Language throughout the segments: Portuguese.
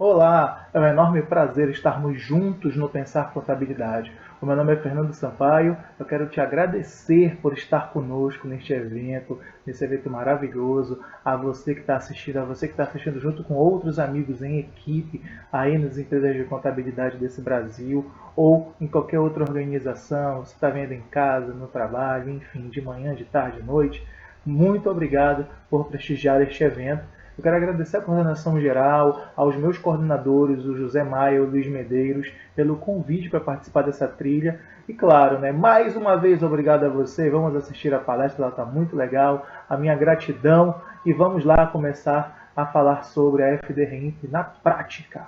Olá, é um enorme prazer estarmos juntos no Pensar Contabilidade. O meu nome é Fernando Sampaio, eu quero te agradecer por estar conosco neste evento maravilhoso, a você que está assistindo, junto com outros amigos em equipe, aí nas empresas de contabilidade desse Brasil, ou em qualquer outra organização, você está vendo em casa, no trabalho, enfim, de manhã, de tarde, de noite. Muito obrigado por prestigiar este evento. Eu quero agradecer à coordenação geral, aos meus coordenadores, o José Maia e o Luiz Medeiros, pelo convite para participar dessa trilha. E claro, mais uma vez obrigado a você. Vamos assistir a palestra, ela está muito legal. A minha gratidão e vamos lá começar a falar sobre a FD Reinf na prática.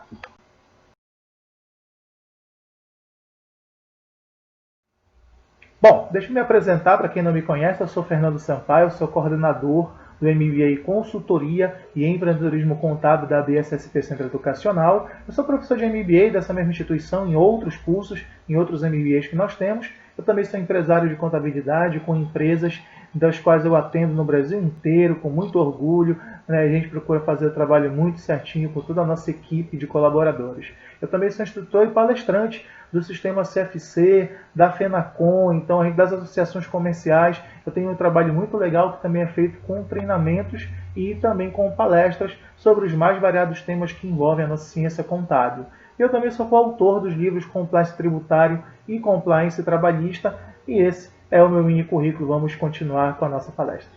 Bom, deixa eu me apresentar para quem não me conhece. Eu sou Fernando Sampaio, sou coordenador do MBA Consultoria e Empreendedorismo Contábil da BSSP Centro Educacional. Eu sou professor de MBA dessa mesma instituição em outros cursos, em outros MBAs que nós temos. Eu também sou empresário de contabilidade com empresas das quais eu atendo no Brasil inteiro, com muito orgulho. A gente procura fazer o trabalho muito certinho com toda a nossa equipe de colaboradores. Eu também sou instrutor e palestrante do sistema CFC, da FENACOM, então das associações comerciais. Eu tenho um trabalho muito legal que também é feito com treinamentos e também com palestras sobre os mais variados temas que envolvem a nossa ciência contábil. Eu também sou coautor dos livros Compliance Tributário e Compliance Trabalhista, e esse é o meu mini currículo. Vamos continuar com a nossa palestra.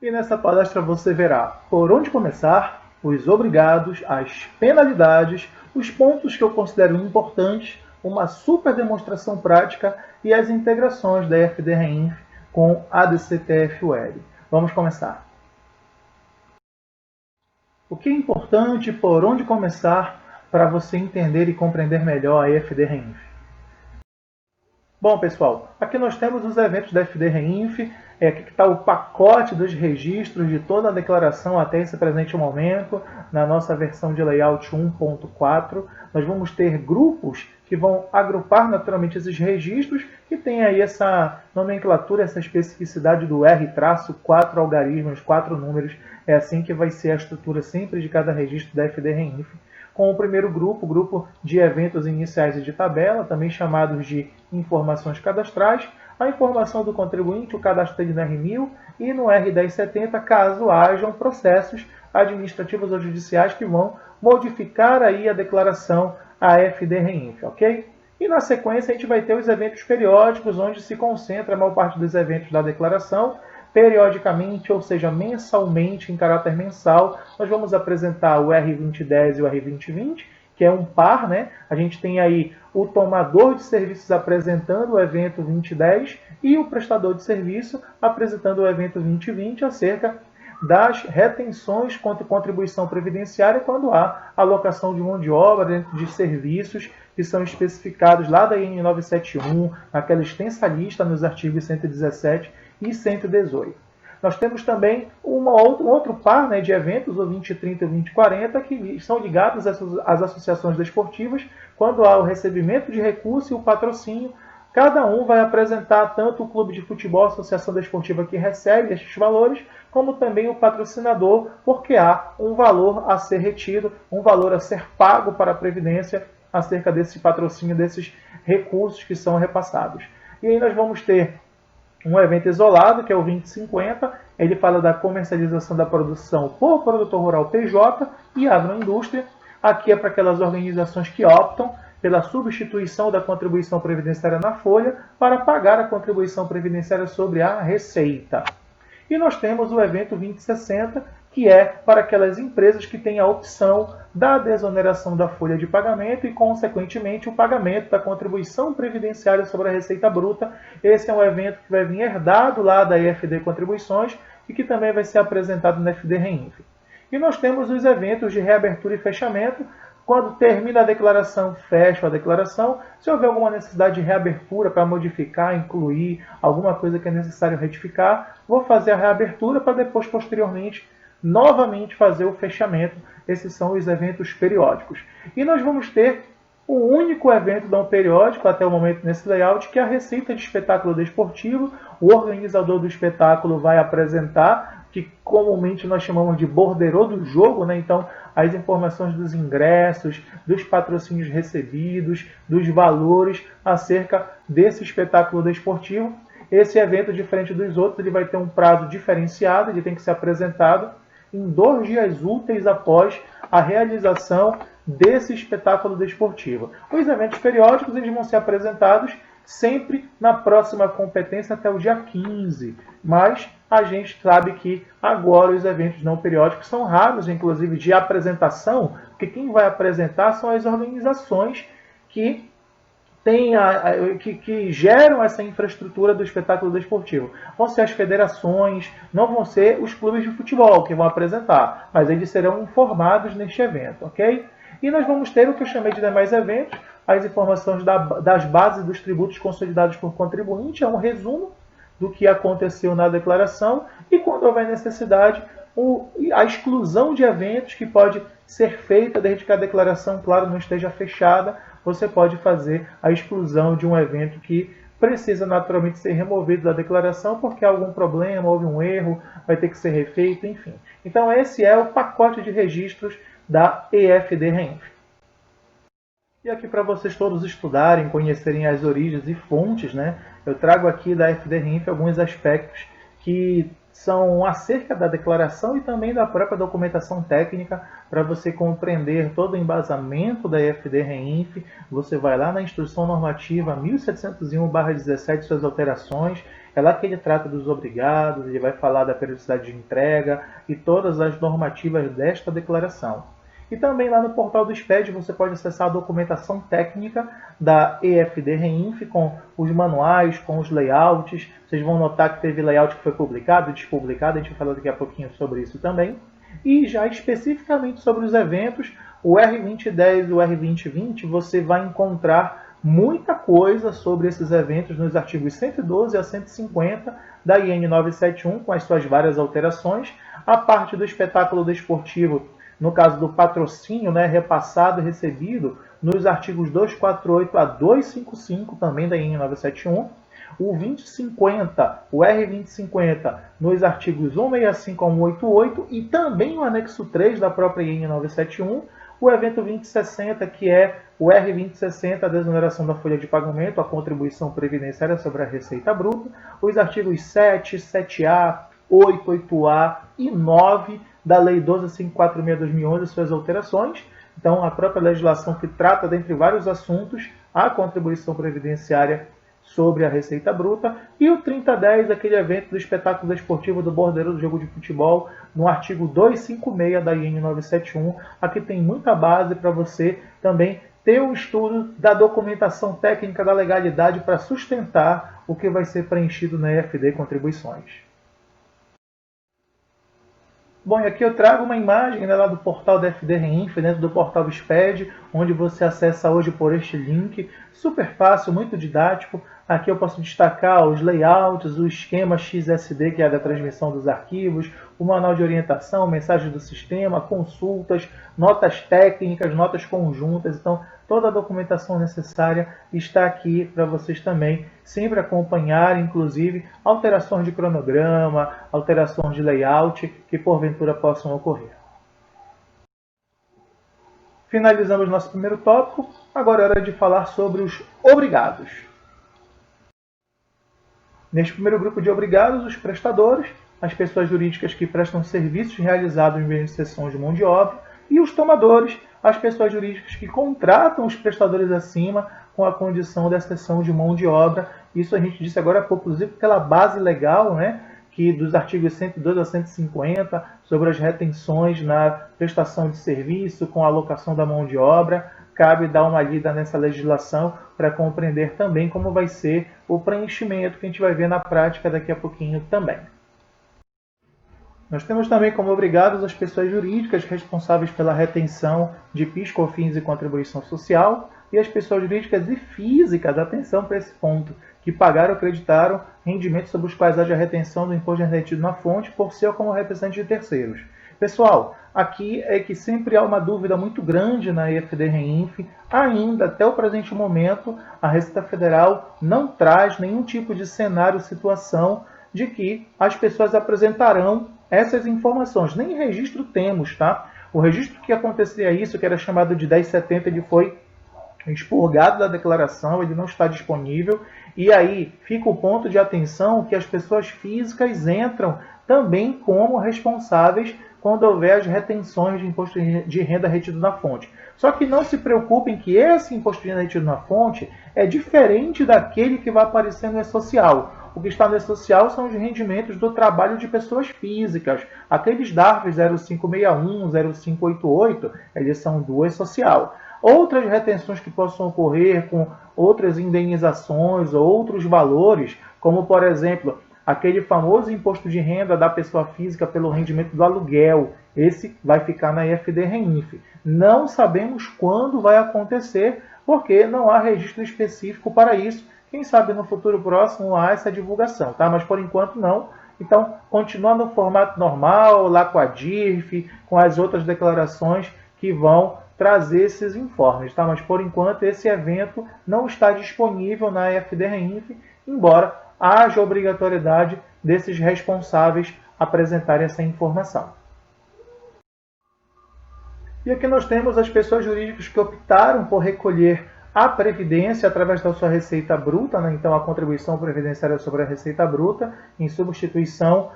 E nessa palestra você verá por onde começar, os obrigados, as penalidades, os pontos que eu considero importantes, uma super demonstração prática e as integrações da FD Reinf com a DCTF Web. Vamos começar. O que é importante, por onde começar, para você entender e compreender melhor a FD Reinf? Bom, pessoal, aqui nós temos os eventos da FD Reinf. Aqui está o pacote dos registros de toda a declaração até esse presente momento. Na nossa versão de layout 1.4, nós vamos ter grupos que vão agrupar naturalmente esses registros, que tem aí essa nomenclatura, essa especificidade do R-4 algarismos, 4 números. É assim que vai ser a estrutura sempre de cada registro da FD Reinf. Com o primeiro grupo, o grupo de eventos iniciais e de tabela, também chamados de informações cadastrais, a informação do contribuinte, o cadastro dele no R1000 e no R1070, caso hajam processos administrativos ou judiciais que vão modificar aí a declaração AFD Reinf, ok? E na sequência a gente vai ter os eventos periódicos, onde se concentra a maior parte dos eventos da declaração. Periodicamente, ou seja, mensalmente, em caráter mensal, nós vamos apresentar o R2010 e o R2020, que é um par, né? A gente tem aí o tomador de serviços apresentando o evento 2010 e o prestador de serviço apresentando o evento 2020 acerca das retenções contra contribuição previdenciária quando há alocação de mão de obra dentro de serviços que são especificados lá da IN 971, naquela extensa lista nos artigos 117 e 118. Nós temos também um outro par, de eventos, o 2030 e o 2040, que são ligados às associações desportivas, quando há o recebimento de recurso e o patrocínio. Cada um vai apresentar tanto o clube de futebol, a associação desportiva que recebe estes valores, como também o patrocinador, porque há um valor a ser retido, um valor a ser pago para a Previdência acerca desse patrocínio, desses recursos que são repassados. E aí nós vamos ter um evento isolado, que é o 2050, ele fala da comercialização da produção por produtor rural PJ e agroindústria. Aqui é para aquelas organizações que optam pela substituição da contribuição previdenciária na folha para pagar a contribuição previdenciária sobre a receita. E nós temos o evento 2060, que é para aquelas empresas que têm a opção da desoneração da folha de pagamento e, consequentemente, o pagamento da contribuição previdenciária sobre a receita bruta. Esse é um evento que vai vir herdado lá da EFD Contribuições e que também vai ser apresentado na FD Reinf. E nós temos os eventos de reabertura e fechamento. Quando termina a declaração, fecho a declaração. Se houver alguma necessidade de reabertura para modificar, incluir alguma coisa que é necessário retificar, vou fazer a reabertura para depois, posteriormente, novamente fazer o fechamento. Esses são os eventos periódicos. E nós vamos ter o único evento não periódico até o momento nesse layout, que é a receita de espetáculo desportivo. O organizador do espetáculo vai apresentar que comumente nós chamamos de borderô do jogo, né? Então, as informações dos ingressos, dos patrocínios recebidos, dos valores acerca desse espetáculo desportivo. Esse evento, diferente dos outros, ele vai ter um prazo diferenciado, ele tem que ser apresentado em 2 dias úteis após a realização desse espetáculo desportivo. Os eventos periódicos eles vão ser apresentados sempre na próxima competência até o dia 15, mas a gente sabe que agora os eventos não periódicos são raros, inclusive de apresentação, porque quem vai apresentar são as organizações que que geram essa infraestrutura do espetáculo desportivo. Vão ser as federações, não vão ser os clubes de futebol que vão apresentar, mas eles serão informados neste evento, ok? E nós vamos ter o que eu chamei de demais eventos, as informações das bases dos tributos consolidados por contribuinte, é um resumo do que aconteceu na declaração, e quando houver necessidade, a exclusão de eventos que pode ser feita desde que a declaração, claro, não esteja fechada. Você pode fazer a exclusão de um evento que precisa naturalmente ser removido da declaração porque há algum problema, houve um erro, vai ter que ser refeito, enfim. Então esse é o pacote de registros da EFD-REINF. E aqui para vocês todos estudarem, conhecerem as origens e fontes, né? Eu trago aqui da EFD-REINF alguns aspectos que são acerca da declaração e também da própria documentação técnica para você compreender todo o embasamento da EFD-REINF. Você vai lá na Instrução Normativa 1701/17, suas alterações. É lá que ele trata dos obrigados, ele vai falar da periodicidade de entrega e todas as normativas desta declaração. E também lá no portal do SPED você pode acessar a documentação técnica da EFD-REINF com os manuais, com os layouts. Vocês vão notar que teve layout que foi publicado e despublicado, a gente vai falar daqui a pouquinho sobre isso também. E já especificamente sobre os eventos, o R2010 e o R2020, você vai encontrar muita coisa sobre esses eventos nos artigos 112 a 150 da IN 971, com as suas várias alterações. A parte do espetáculo desportivo, no caso do patrocínio, né, repassado e recebido, nos artigos 248 a 255, também da IN 971. O 2050, o R2050, nos artigos 165 a 188 e também o anexo 3 da própria IN 971. O evento 2060, que é o R2060, a desoneração da folha de pagamento, a contribuição previdenciária sobre a receita bruta. Os artigos 7, 7A, 8, 8A e 9 da Lei 12.546/2011 e suas alterações. Então, a própria legislação que trata, dentre vários assuntos, a contribuição previdenciária sobre a receita bruta. E o 3010, aquele evento do espetáculo desportivo do borderô do jogo de futebol, no artigo 256 da IN 971. Aqui tem muita base para você também ter um estudo da documentação técnica da legalidade para sustentar o que vai ser preenchido na EFD Contribuições. Bom, e aqui eu trago uma imagem, né, lá do portal da EFD-REINF, dentro do portal do SPED, onde você acessa hoje por este link. Super fácil, muito didático. Aqui eu posso destacar os layouts, o esquema XSD, que é da transmissão dos arquivos, o manual de orientação, mensagens do sistema, consultas, notas técnicas, notas conjuntas. Então, toda a documentação necessária está aqui para vocês também sempre acompanhar, inclusive alterações de cronograma, alterações de layout que porventura possam ocorrer. Finalizamos nosso primeiro tópico, agora é hora de falar sobre os obrigados. Neste primeiro grupo de obrigados, os prestadores, as pessoas jurídicas que prestam serviços realizados em meio de cessão de mão de obra, e os tomadores, as pessoas jurídicas que contratam os prestadores acima com a condição da cessão de mão de obra. Isso a gente disse agora há pouco, inclusive pela base legal, né, que dos artigos 102 a 150, sobre as retenções na prestação de serviço com a alocação da mão de obra. Cabe dar uma lida nessa legislação para compreender também como vai ser o preenchimento que a gente vai ver na prática daqui a pouquinho também. Nós temos também como obrigados as pessoas jurídicas responsáveis pela retenção de PIS, COFINS e contribuição social e as pessoas jurídicas e físicas, atenção para esse ponto, que pagaram ou acreditaram rendimentos sobre os quais haja retenção do imposto retido na fonte por ser ou como representante de terceiros. Pessoal, aqui é que sempre há uma dúvida muito grande na EFD-REINF. Ainda, até o presente momento, a Receita Federal não traz nenhum tipo de cenário, situação de que as pessoas apresentarão essas informações. Nem registro temos, tá? O registro que acontecia isso, que era chamado de 1070, ele foi expurgado da declaração, ele não está disponível. E aí fica o ponto de atenção que as pessoas físicas entram também como responsáveis quando houver as retenções de imposto de renda retido na fonte. Só que não se preocupem que esse imposto de renda retido na fonte é diferente daquele que vai aparecer no E-Social. O que está no E-Social são os rendimentos do trabalho de pessoas físicas. Aqueles DARF 0561, 0588, eles são do E-Social. Outras retenções que possam ocorrer com outras indenizações ou outros valores, como, por exemplo, aquele famoso imposto de renda da pessoa física pelo rendimento do aluguel. Esse vai ficar na IFD-REINF. Não sabemos quando vai acontecer, porque não há registro específico para isso. Quem sabe no futuro próximo há essa divulgação, tá? Mas por enquanto não. Então, continua no formato normal, lá com a DIRF, com as outras declarações que vão trazer esses informes, tá? Mas por enquanto esse evento não está disponível na IFD-REINF, embora haja obrigatoriedade desses responsáveis apresentarem essa informação. E aqui nós temos as pessoas jurídicas que optaram por recolher a Previdência através da sua receita bruta, né? Então a contribuição previdenciária sobre a receita bruta, em substituição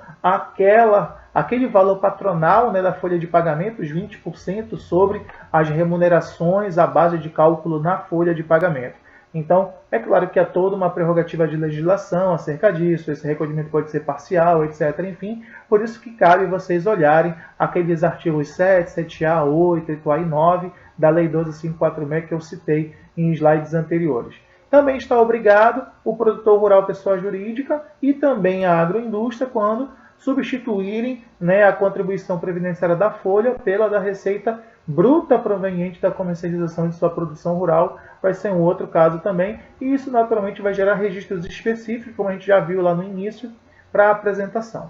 àquele valor patronal, né, da folha de pagamento, os 20% sobre as remunerações à base de cálculo na folha de pagamento. Então, é claro que há toda uma prerrogativa de legislação acerca disso, esse recolhimento pode ser parcial, etc. Enfim, por isso que cabe vocês olharem aqueles artigos 7, 7A, 8, 8A e 9 da Lei 12.546 que eu citei em slides anteriores. Também está obrigado o produtor rural pessoa jurídica e também a agroindústria quando substituírem, né, a contribuição previdenciária da folha pela da receita bruta proveniente da comercialização de sua produção rural. Vai ser um outro caso também, e isso naturalmente vai gerar registros específicos, como a gente já viu lá no início, para a apresentação.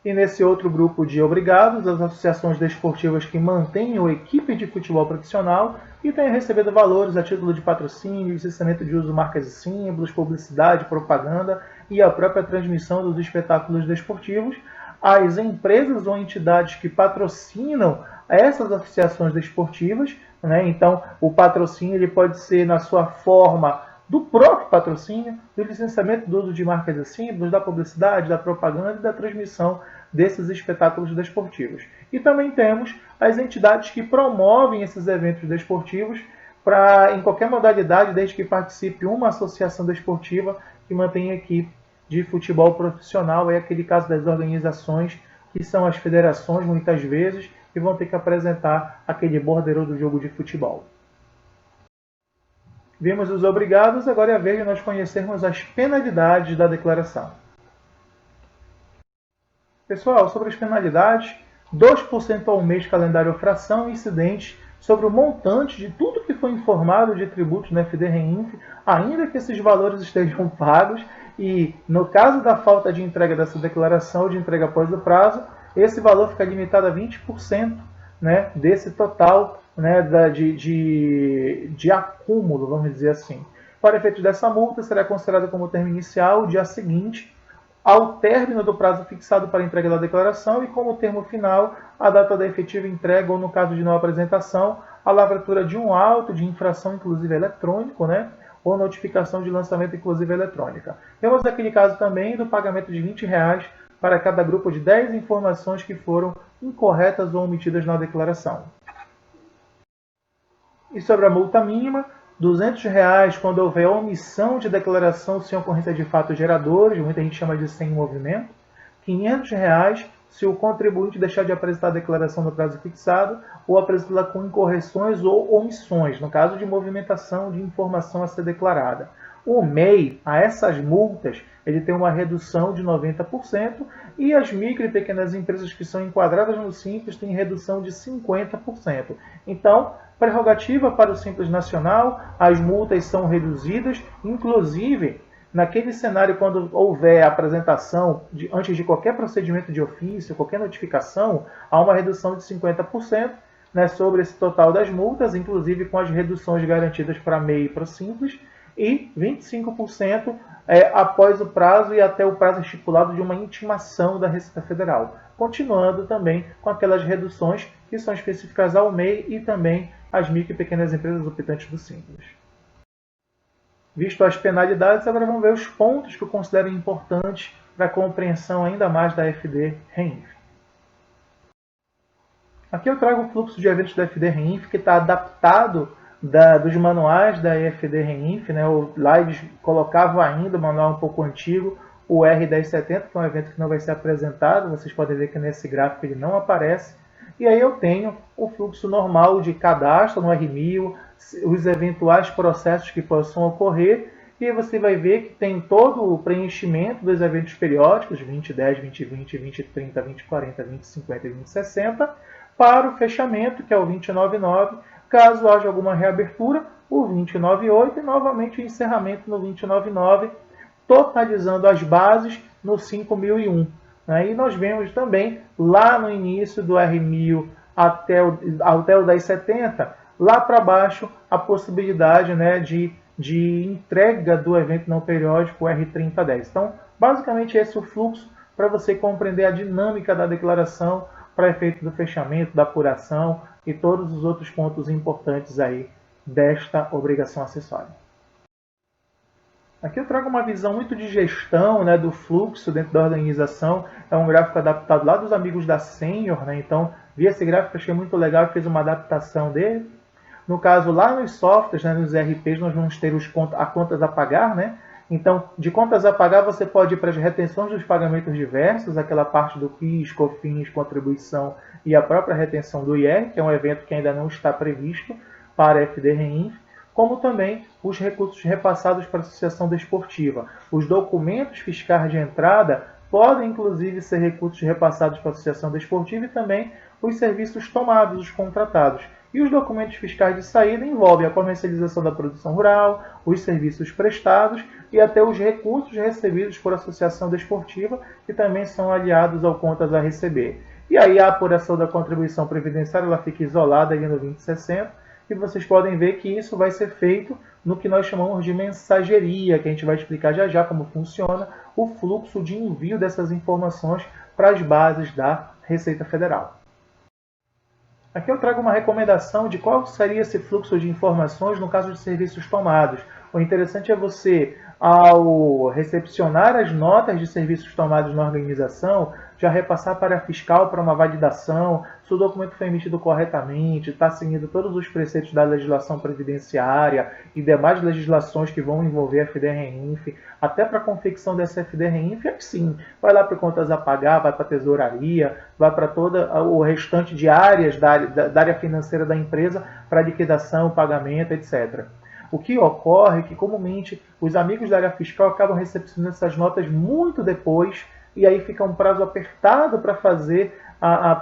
E nesse outro grupo de obrigados, as associações desportivas que mantêm a equipe de futebol profissional e têm recebido valores a título de patrocínio, licenciamento de uso de marcas e símbolos, publicidade, propaganda e a própria transmissão dos espetáculos desportivos. As empresas ou entidades que patrocinam essas associações desportivas, né? Então, o patrocínio ele pode ser na sua forma do próprio patrocínio, do licenciamento do uso de marcas e símbolos, da publicidade, da propaganda e da transmissão desses espetáculos desportivos. E também temos as entidades que promovem esses eventos desportivos em qualquer modalidade, desde que participe uma associação desportiva que mantém a equipe de futebol profissional. É aquele caso das organizações que são as federações, muitas vezes, e vão ter que apresentar aquele borderô do jogo de futebol. Vimos os obrigados, agora é a vez de nós conhecermos as penalidades da declaração. Pessoal, sobre as penalidades, 2% ao mês calendário ou fração incidentes sobre o montante de tudo que foi informado de tributos na FD-REINF, ainda que esses valores estejam pagos, e no caso da falta de entrega dessa declaração ou de entrega após o prazo, esse valor fica limitado a 20%, né, desse total, né, de acúmulo, vamos dizer assim. Para efeito dessa multa, será considerado como termo inicial o dia seguinte ao término do prazo fixado para a entrega da declaração e como termo final a data da efetiva entrega ou, no caso de não apresentação, a lavratura de um auto de infração, inclusive eletrônico, né, ou notificação de lançamento, inclusive eletrônica. Temos aquele caso também do pagamento de R$20 para cada grupo de 10 informações que foram incorretas ou omitidas na declaração. E sobre a multa mínima, R$200 quando houver omissão de declaração sem ocorrência de fatos geradores, muita gente chama de sem movimento. R$500 se o contribuinte deixar de apresentar a declaração no prazo fixado ou apresentá-la com incorreções ou omissões, no caso de movimentação de informação a ser declarada. O MEI, a essas multas, ele tem uma redução de 90% e as micro e pequenas empresas que são enquadradas no Simples têm redução de 50%. Então, prerrogativa para o Simples Nacional, as multas são reduzidas, inclusive naquele cenário quando houver apresentação antes de qualquer procedimento de ofício, qualquer notificação, há uma redução de 50%, né, sobre esse total das multas, inclusive com as reduções garantidas para MEI e para o Simples. e 25% após o prazo e até o prazo estipulado de uma intimação da Receita Federal, continuando também com aquelas reduções que são específicas ao MEI e também às micro e pequenas empresas optantes do Simples. Visto as penalidades, agora vamos ver os pontos que eu considero importantes para a compreensão ainda mais da FD-REINF. Aqui eu trago o fluxo de eventos da FD-REINF que está adaptado dos manuais da FD-REINF, né? Lá eles colocavam ainda o manual um pouco antigo, o R1070, que é um evento que não vai ser apresentado, vocês podem ver que nesse gráfico ele não aparece. E aí eu tenho o fluxo normal de cadastro no R1000, os eventuais processos que possam ocorrer, e aí você vai ver que tem todo o preenchimento dos eventos periódicos, 2010, 2020, 2030, 2040, 2050 e 2060, para o fechamento, que é o 299, caso haja alguma reabertura, o 298 e novamente o encerramento no 299, totalizando as bases no 5001. E nós vemos também, lá no início do R1000 até o 1070, lá para baixo, a possibilidade, né, de entrega do evento não periódico R3010. Então, basicamente esse é o fluxo para você compreender a dinâmica da declaração para efeito do fechamento, da apuração e todos os outros pontos importantes aí desta obrigação acessória. Aqui eu trago uma visão muito de gestão, né, do fluxo dentro da organização. É um gráfico adaptado lá dos amigos da Senior, né? Então, vi esse gráfico, achei muito legal e fiz uma adaptação dele. No caso, lá nos softwares, né, nos ERPs, nós vamos ter as contas a pagar, né? Então, de contas a pagar, você pode ir para as retenções dos pagamentos diversos, aquela parte do PIS, COFINS, contribuição e a própria retenção do IR, que é um evento que ainda não está previsto para a FD-REINF, como também os recursos repassados para a Associação Desportiva. Os documentos fiscais de entrada podem, inclusive, ser recursos repassados para a Associação Desportiva e também os serviços tomados, os contratados. E os documentos fiscais de saída envolvem a comercialização da produção rural, os serviços prestados e até os recursos recebidos por associação desportiva, que também são aliados ao contas a receber. E aí a apuração da contribuição previdenciária ela fica isolada ali no 2060, e vocês podem ver que isso vai ser feito no que nós chamamos de mensageria, que a gente vai explicar já já como funciona o fluxo de envio dessas informações para as bases da Receita Federal. Aqui eu trago uma recomendação de qual seria esse fluxo de informações no caso de serviços tomados. O interessante é você, ao recepcionar as notas de serviços tomados na organização, já repassar para a fiscal para uma validação, se o documento foi emitido corretamente, está seguindo todos os preceitos da legislação previdenciária e demais legislações que vão envolver a FD-REINF, até para a confecção dessa FD-REINF, é que sim, vai lá para contas a pagar, vai para a tesouraria, vai para todo o restante de áreas da área financeira da empresa para liquidação, pagamento, etc. O que ocorre é que, comumente, os amigos da área fiscal acabam recepcionando essas notas muito depois, e aí fica um prazo apertado para fazer a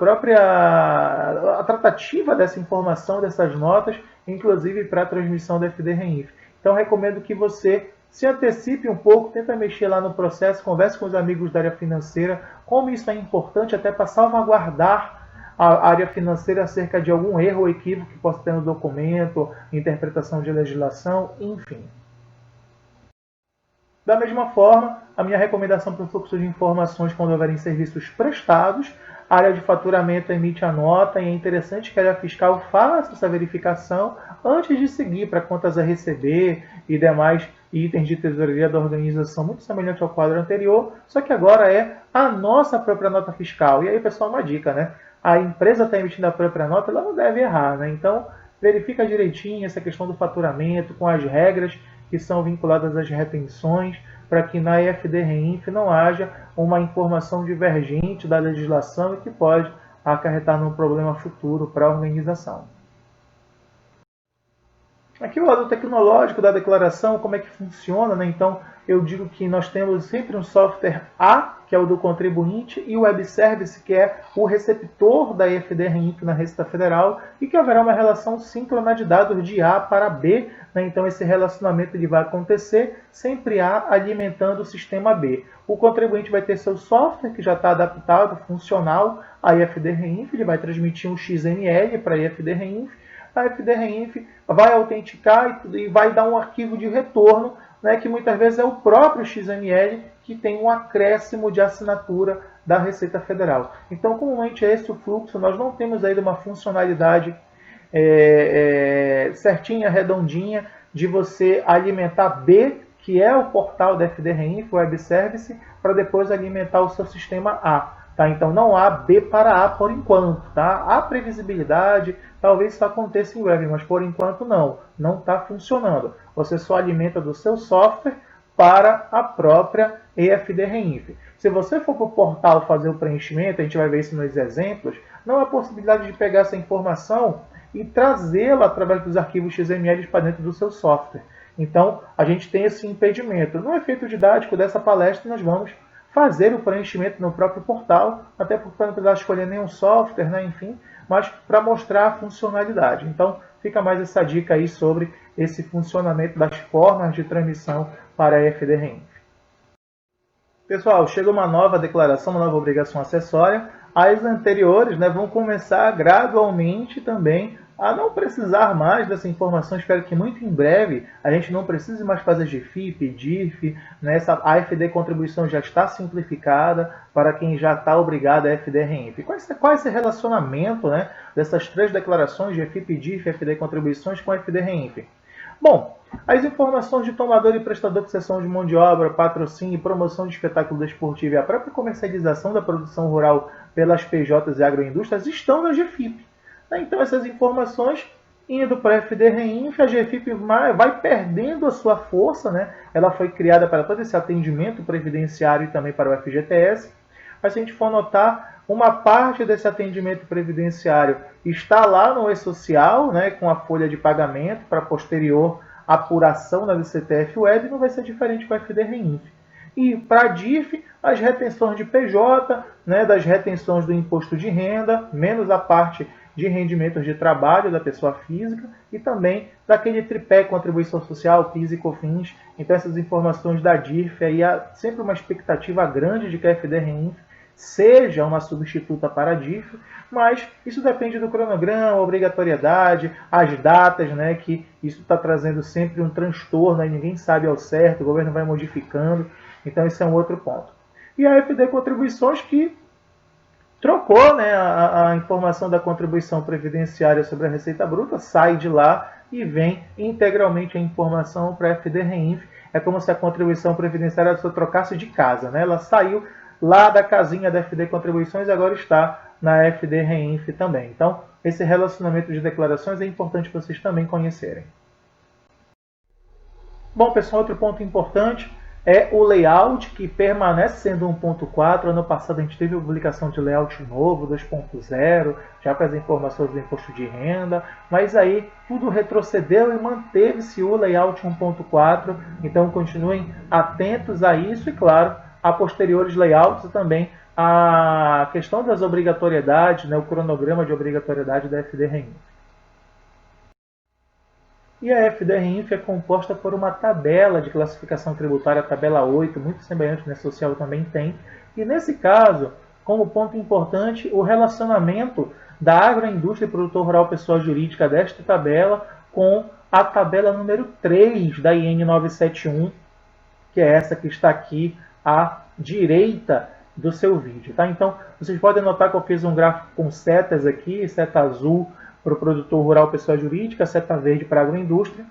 tratativa dessa informação, dessas notas, inclusive para a transmissão da FD-REINF. Então, recomendo que você se antecipe um pouco, tenta mexer lá no processo, converse com os amigos da área financeira, como isso é importante até para salvaguardar a área financeira acerca de algum erro ou equívoco que possa ter no documento, interpretação de legislação, enfim. Da mesma forma, a minha recomendação para o fluxo de informações quando houverem serviços prestados, a área de faturamento emite a nota e é interessante que a área fiscal faça essa verificação antes de seguir para contas a receber e demais itens de tesouraria da organização, muito semelhante ao quadro anterior, só que agora é a nossa própria nota fiscal. E aí, pessoal, uma dica, né? A empresa está emitindo a própria nota, ela não deve errar, né? Então, verifica direitinho essa questão do faturamento com as regras que são vinculadas às retenções, para que na FD-REINF não haja uma informação divergente da legislação e que pode acarretar num problema futuro para a organização. Aqui o lado tecnológico da declaração, como é que funciona, né? Então, eu digo que nós temos sempre um software A, que é o do contribuinte, e o web service, que é o receptor da FD-REINF na Receita Federal, e que haverá uma relação síncrona de dados de A para B, né? Então, esse relacionamento ele vai acontecer sempre A alimentando o sistema B. O contribuinte vai ter seu software, que já está adaptado, funcional, à FD-REINF, ele vai transmitir um XML para a FD-REINF. a FDRINF vai autenticar e vai dar um arquivo de retorno, né, que muitas vezes é o próprio XML que tem um acréscimo de assinatura da Receita Federal. Então, comumente é esse o fluxo, nós não temos ainda uma funcionalidade certinha, redondinha, de você alimentar B, que é o portal da FDRINF, Web Service, para depois alimentar o seu sistema A. Tá? Então não há B para A por enquanto. Tá? Há previsibilidade, talvez isso aconteça em web, mas por enquanto não está funcionando. Você só alimenta do seu software para a própria EFDRINF. Se você for para o portal fazer o preenchimento, a gente vai ver isso nos exemplos, não há possibilidade de pegar essa informação e trazê-la através dos arquivos XML para dentro do seu software. Então, a gente tem esse impedimento. No efeito didático dessa palestra, nós vamos fazer o preenchimento no próprio portal, até porque não precisar escolher nenhum software, né, enfim, mas para mostrar a funcionalidade. Então, fica mais essa dica aí sobre esse funcionamento das formas de transmissão para a FDRINF. Pessoal, chega uma nova declaração, uma nova obrigação acessória. As anteriores, né, vão começar gradualmente também a não precisar mais dessa informação. Espero que muito em breve a gente não precise mais fazer GFIP, DIRF, né? A FD contribuição já está simplificada para quem já está obrigado a FDRINF. Qual é esse relacionamento, né, dessas três declarações, GFIP, DIRF e FD contribuições com a FDRINF? Bom, as informações de tomador e prestador de cessão de mão de obra, patrocínio e promoção de espetáculo desportivo e a própria comercialização da produção rural pelas PJs e agroindústrias estão na GFIP. Então, essas informações indo para a FDRINF, a GFIP vai perdendo a sua força, né? Ela foi criada para todo esse atendimento previdenciário e também para o FGTS. Mas se a gente for notar, uma parte desse atendimento previdenciário está lá no E-Social, né, com a folha de pagamento para posterior apuração da VCTF Web, não vai ser diferente com a FDRINF. E para a DIRF, as retenções de PJ, né, das retenções do imposto de renda, menos a parte de rendimentos de trabalho da pessoa física e também daquele tripé contribuição social, PIS e COFINS. Então essas informações da DIRF, aí há sempre uma expectativa grande de que a FDRINF seja uma substituta para a DIRF, mas isso depende do cronograma, obrigatoriedade, as datas, né, que isso está trazendo sempre um transtorno, aí ninguém sabe ao certo, o governo vai modificando, então esse é um outro ponto. E a FD Contribuições que trocou, né, a informação da contribuição previdenciária sobre a Receita Bruta, sai de lá e vem integralmente a informação para a FDRINF. É como se a contribuição previdenciária só trocasse de casa, né? Ela saiu lá da casinha da FD Contribuições e agora está na FDRINF também. Então, esse relacionamento de declarações é importante vocês também conhecerem. Bom, pessoal, outro ponto importante é o layout, que permanece sendo 1.4. Ano passado a gente teve a publicação de layout novo, 2.0, já para as informações do imposto de renda, mas aí tudo retrocedeu e manteve-se o layout 1.4, então continuem atentos a isso e, claro, a posteriores layouts e também a questão das obrigatoriedades, né, o cronograma de obrigatoriedade da FDRINF. E a FDRINF é composta por uma tabela de classificação tributária, a tabela 8, muito semelhante na social também tem. E nesse caso, como ponto importante, o relacionamento da agroindústria e produtor rural pessoa jurídica desta tabela com a tabela número 3 da IN 971, que é essa que está aqui à direita do seu vídeo. Tá? Então, vocês podem notar que eu fiz um gráfico com setas aqui, seta azul para o produtor rural pessoa jurídica, seta verde para a agroindústria,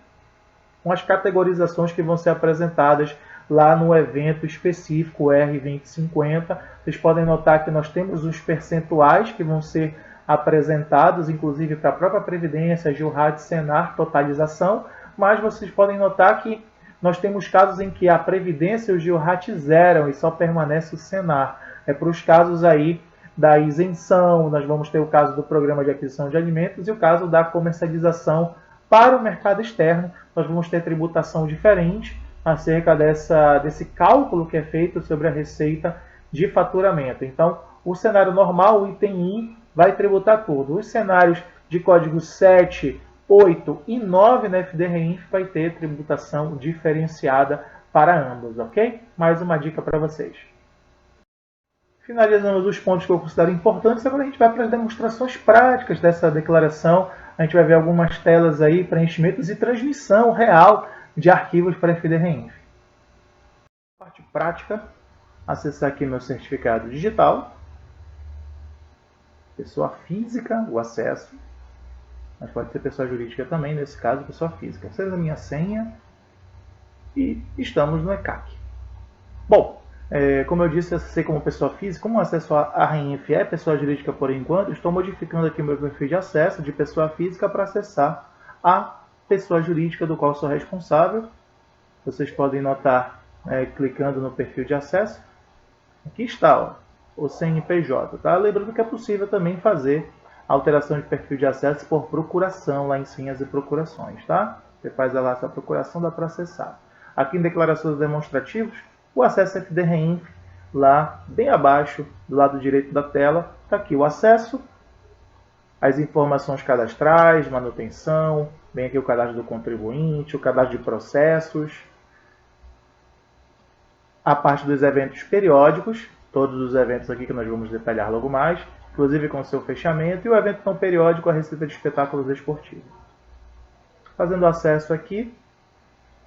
com as categorizações que vão ser apresentadas lá no evento específico R2050. Vocês podem notar que nós temos os percentuais que vão ser apresentados, inclusive para a própria Previdência, Gilrad, Senar, totalização, mas vocês podem notar que nós temos casos em que a Previdência e o Gilrad zeram e só permanece o Senar. É para os casos aí da isenção, nós vamos ter o caso do programa de aquisição de alimentos e o caso da comercialização para o mercado externo. Nós vamos ter tributação diferente acerca desse cálculo que é feito sobre a receita de faturamento. Então, o cenário normal, o item I, vai tributar tudo. Os cenários de código 7, 8 e 9 na FDRINF vai ter tributação diferenciada para ambos, ok? Mais uma dica para vocês. Finalizamos os pontos que eu considero importantes, agora a gente vai para as demonstrações práticas dessa declaração. a gente vai ver algumas telas aí, preenchimentos e transmissão real de arquivos para FD Reinf. Parte prática, acessar aqui meu certificado digital, pessoa física, o acesso, mas pode ser pessoa jurídica também, nesse caso pessoa física. Essa é a minha senha e estamos no ECAC. Bom, como eu disse, acessei como pessoa física, como o acesso à Reinf é pessoa jurídica por enquanto, estou modificando aqui meu perfil de acesso de pessoa física para acessar a pessoa jurídica do qual sou responsável. Vocês podem notar, clicando no perfil de acesso, aqui está, ó, o CNPJ. Tá? Lembrando que é possível também fazer alteração de perfil de acesso por procuração, lá em senhas e procurações. Tá? Você faz lá essa procuração, dá para acessar. Aqui em declarações demonstrativas, o acesso FD Reinf, lá bem abaixo, do lado direito da tela, está aqui o acesso, as informações cadastrais, manutenção, vem aqui o cadastro do contribuinte, o cadastro de processos, a parte dos eventos periódicos, todos os eventos aqui que nós vamos detalhar logo mais, inclusive com seu fechamento, e o evento não periódico, a receita de espetáculos esportivos. Fazendo acesso aqui,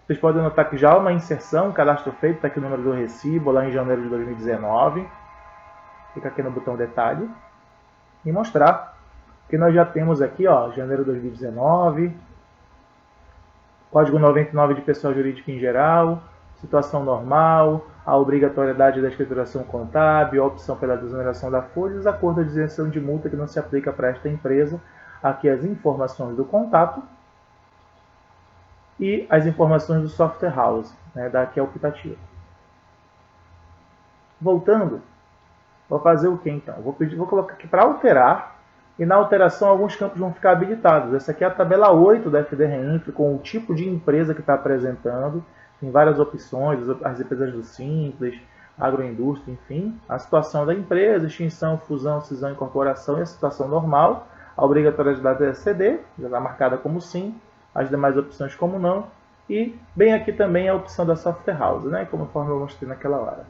vocês podem notar que já há uma inserção, cadastro feito, está aqui o número do recibo, lá em janeiro de 2019. Clica aqui no botão detalhe e mostrar que nós já temos aqui, ó, janeiro de 2019, código 99 de pessoa jurídica em geral, situação normal, a obrigatoriedade da escrituração contábil, a opção pela desoneração da folha e os acordos de isenção de multa que não se aplica para esta empresa. Aqui as informações do contato e as informações do software house, né, daqui é optativo. Voltando, vou fazer o que então? Vou colocar aqui para alterar, e na alteração alguns campos vão ficar habilitados. Essa aqui é a tabela 8 da FD Reinf, com o tipo de empresa que está apresentando. Tem várias opções, as empresas do Simples, agroindústria, enfim. A situação da empresa, extinção, fusão, cisão, incorporação e a situação normal. A obrigatoriedade da CD, já está marcada como sim. As demais opções como não. E bem aqui também a opção da software house, né? Conforme eu mostrei naquela hora.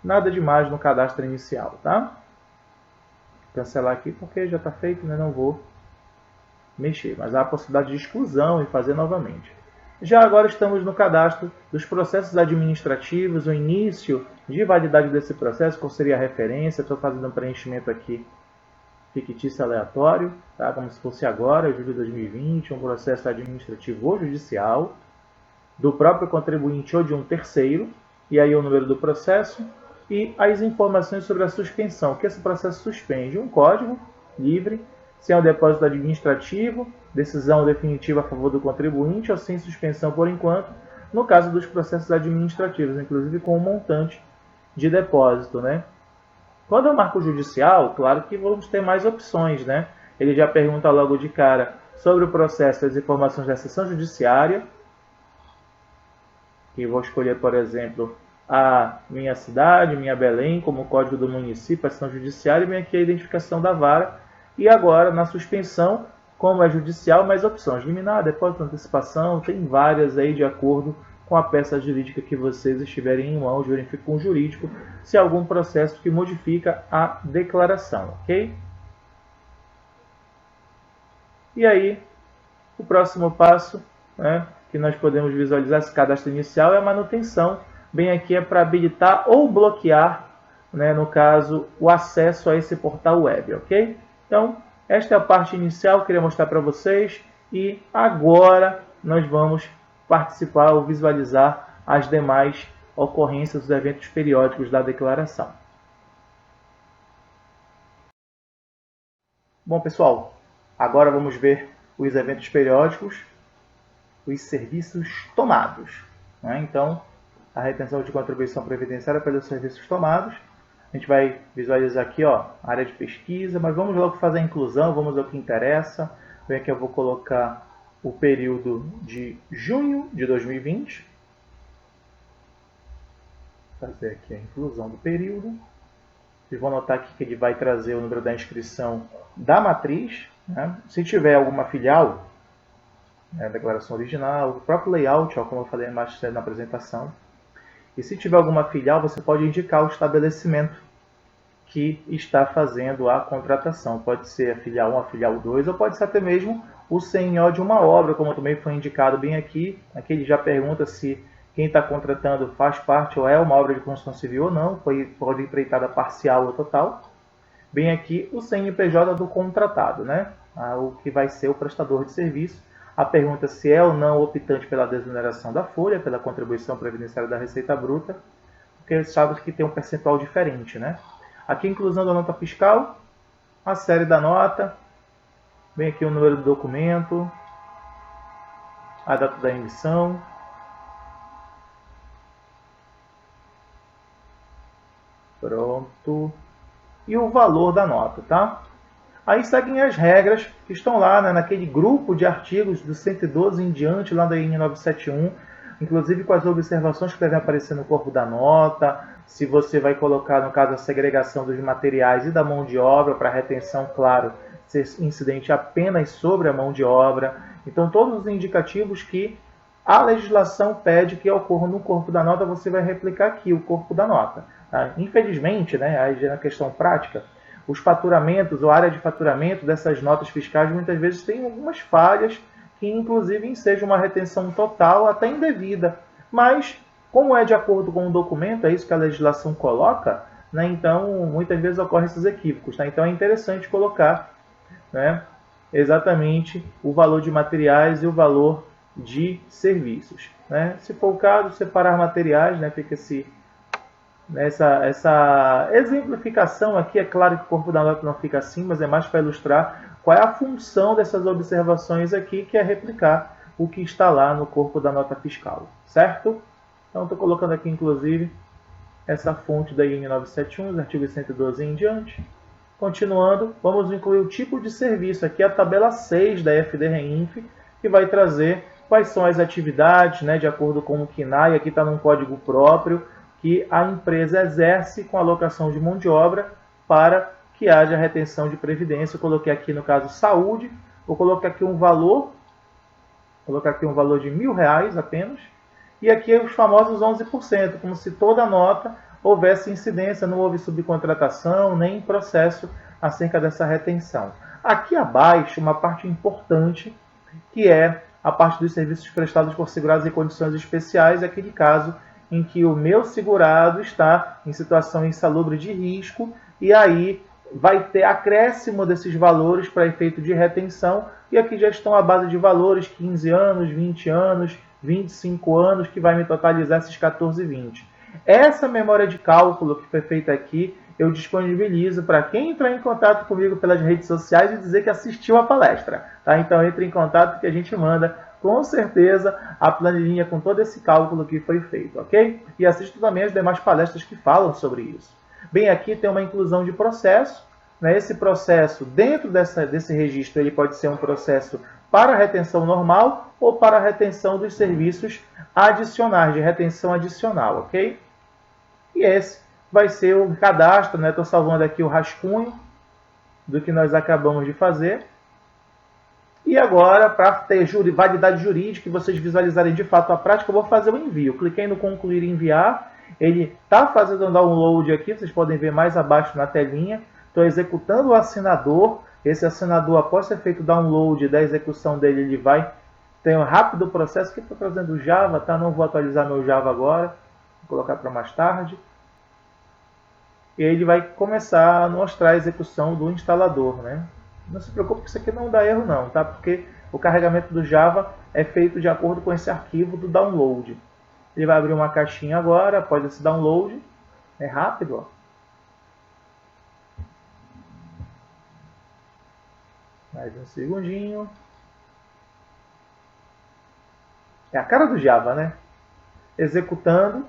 Nada demais no cadastro inicial, tá? Cancelar aqui porque já está feito, né? Não vou mexer. Mas há a possibilidade de exclusão e fazer novamente. Já agora estamos no cadastro dos processos administrativos, o início de validade desse processo, qual seria a referência. Estou fazendo um preenchimento aqui fictício aleatório, tá? Como se fosse agora, julho de 2020, um processo administrativo ou judicial, do próprio contribuinte ou de um terceiro, e aí o número do processo, e as informações sobre a suspensão, que esse processo suspende, um código livre, se é um depósito administrativo, decisão definitiva a favor do contribuinte ou sem suspensão por enquanto, no caso dos processos administrativos, inclusive com um montante de depósito, né? Quando eu marco judicial, claro que vamos ter mais opções, né? Ele já pergunta logo de cara sobre o processo, as informações da seção judiciária. E vou escolher, por exemplo, a minha cidade, minha Belém, como código do município, a seção judiciária, e vem aqui a identificação da vara. E agora, na suspensão, como é judicial, mais opções. Liminar, depósito, antecipação, tem várias aí de acordo com a peça jurídica que vocês estiverem em mãos, verifique com o jurídico se há algum processo que modifica a declaração, ok? E aí, o próximo passo, né, que nós podemos visualizar esse cadastro inicial é a manutenção. Bem aqui é para habilitar ou bloquear, né, no caso, o acesso a esse portal web, ok? Então, esta é a parte inicial que eu queria mostrar para vocês e agora nós vamos participar ou visualizar as demais ocorrências dos eventos periódicos da declaração. Bom, pessoal, agora vamos ver os eventos periódicos, os serviços tomados, né? Então, a retenção de contribuição previdenciária pelos serviços tomados. A gente vai visualizar aqui, ó, a área de pesquisa, mas vamos logo fazer a inclusão, vamos ao que interessa. Bem, aqui eu vou colocar o período de junho de 2020. Fazer aqui a inclusão do período. Vocês vão notar aqui que ele vai trazer o número da inscrição da matriz, né? Se tiver alguma filial, né, a declaração original, o próprio layout, ó, como eu falei mais cedo na apresentação. E se tiver alguma filial, você pode indicar o estabelecimento que está fazendo a contratação. Pode ser a filial 1, a filial 2, ou pode ser até mesmo o CNO de uma obra, como também foi indicado bem aqui. Aqui ele já pergunta se quem está contratando faz parte ou é uma obra de construção civil ou não, pode empreitada parcial ou total. Bem aqui o CNPJ do contratado, né? O que vai ser o prestador de serviço. A pergunta se é ou não optante pela desoneração da folha, pela contribuição previdenciária da Receita Bruta, porque sabe que tem um percentual diferente, né? Aqui a inclusão da nota fiscal, a série da nota, vem aqui o número do documento, a data da emissão. Pronto. E o valor da nota, tá? Aí seguem as regras que estão lá, né, naquele grupo de artigos do 112 em diante, lá da IN 971, inclusive com as observações que devem aparecer no corpo da nota, se você vai colocar, no caso, a segregação dos materiais e da mão de obra, para retenção, claro, ser incidente apenas sobre a mão de obra. Então, todos os indicativos que a legislação pede que ocorram no corpo da nota, você vai replicar aqui, o corpo da nota. Tá? Infelizmente, né, aí na questão prática, os faturamentos ou área de faturamento dessas notas fiscais muitas vezes tem algumas falhas que inclusive ensejam uma retenção total até indevida. Mas, como é de acordo com o documento, é isso que a legislação coloca, né? Então muitas vezes ocorrem esses equívocos. Tá? Então é interessante colocar, né, exatamente o valor de materiais e o valor de serviços. Né? Se for o caso, separar materiais, né, fica essa exemplificação aqui. É claro que o corpo da nota não fica assim, mas é mais para ilustrar qual é a função dessas observações aqui, que é replicar o que está lá no corpo da nota fiscal, certo? Então, estou colocando aqui, inclusive, essa fonte da IN 971, os artigos 112 em diante. Continuando, vamos incluir o tipo de serviço, aqui a tabela 6 da FDREINF, que vai trazer quais são as atividades, né, de acordo com o KNAI, aqui está num código próprio, que a empresa exerce com alocação de mão de obra para que haja retenção de previdência. Eu coloquei aqui, no caso, saúde, vou colocar aqui um valor, de R$1.000 apenas, e aqui os famosos 11%, como se toda nota houvesse incidência, não houve subcontratação, nem processo acerca dessa retenção. Aqui abaixo, uma parte importante, que é a parte dos serviços prestados por segurados em condições especiais, aquele caso em que o meu segurado está em situação insalubre de risco, e aí vai ter acréscimo desses valores para efeito de retenção, e aqui já estão a base de valores, 15 anos, 20 anos, 25 anos, que vai me totalizar esses 14,20. Essa memória de cálculo que foi feita aqui, eu disponibilizo para quem entrar em contato comigo pelas redes sociais e dizer que assistiu a palestra. Tá? Então entre em contato que a gente manda com certeza a planilhinha com todo esse cálculo que foi feito, ok? E assista também as demais palestras que falam sobre isso. Bem, aqui tem uma inclusão de processo, né? Esse processo, dentro desse registro, ele pode ser um processo para retenção normal ou para retenção dos serviços adicionais, de retenção adicional, ok? E esse vai ser o cadastro, né? Estou salvando aqui o rascunho do que nós acabamos de fazer. E agora, para ter validade jurídica e vocês visualizarem de fato a prática, eu vou fazer o envio. Cliquei no concluir e enviar. Ele está fazendo um download aqui, vocês podem ver mais abaixo na telinha. Estou executando o assinador. Esse assinador, após ser feito o download da execução dele, ele vai ter um rápido processo. Aqui estou trazendo o Java, tá? Não vou atualizar meu Java agora. Vou colocar para mais tarde. E ele vai começar a mostrar a execução do instalador, né? Não se preocupe que isso aqui não dá erro não, tá? Porque o carregamento do Java é feito de acordo com esse arquivo do download. Ele vai abrir uma caixinha agora, após esse download. É rápido, ó. Mais um segundinho. É a cara do Java, né? Executando.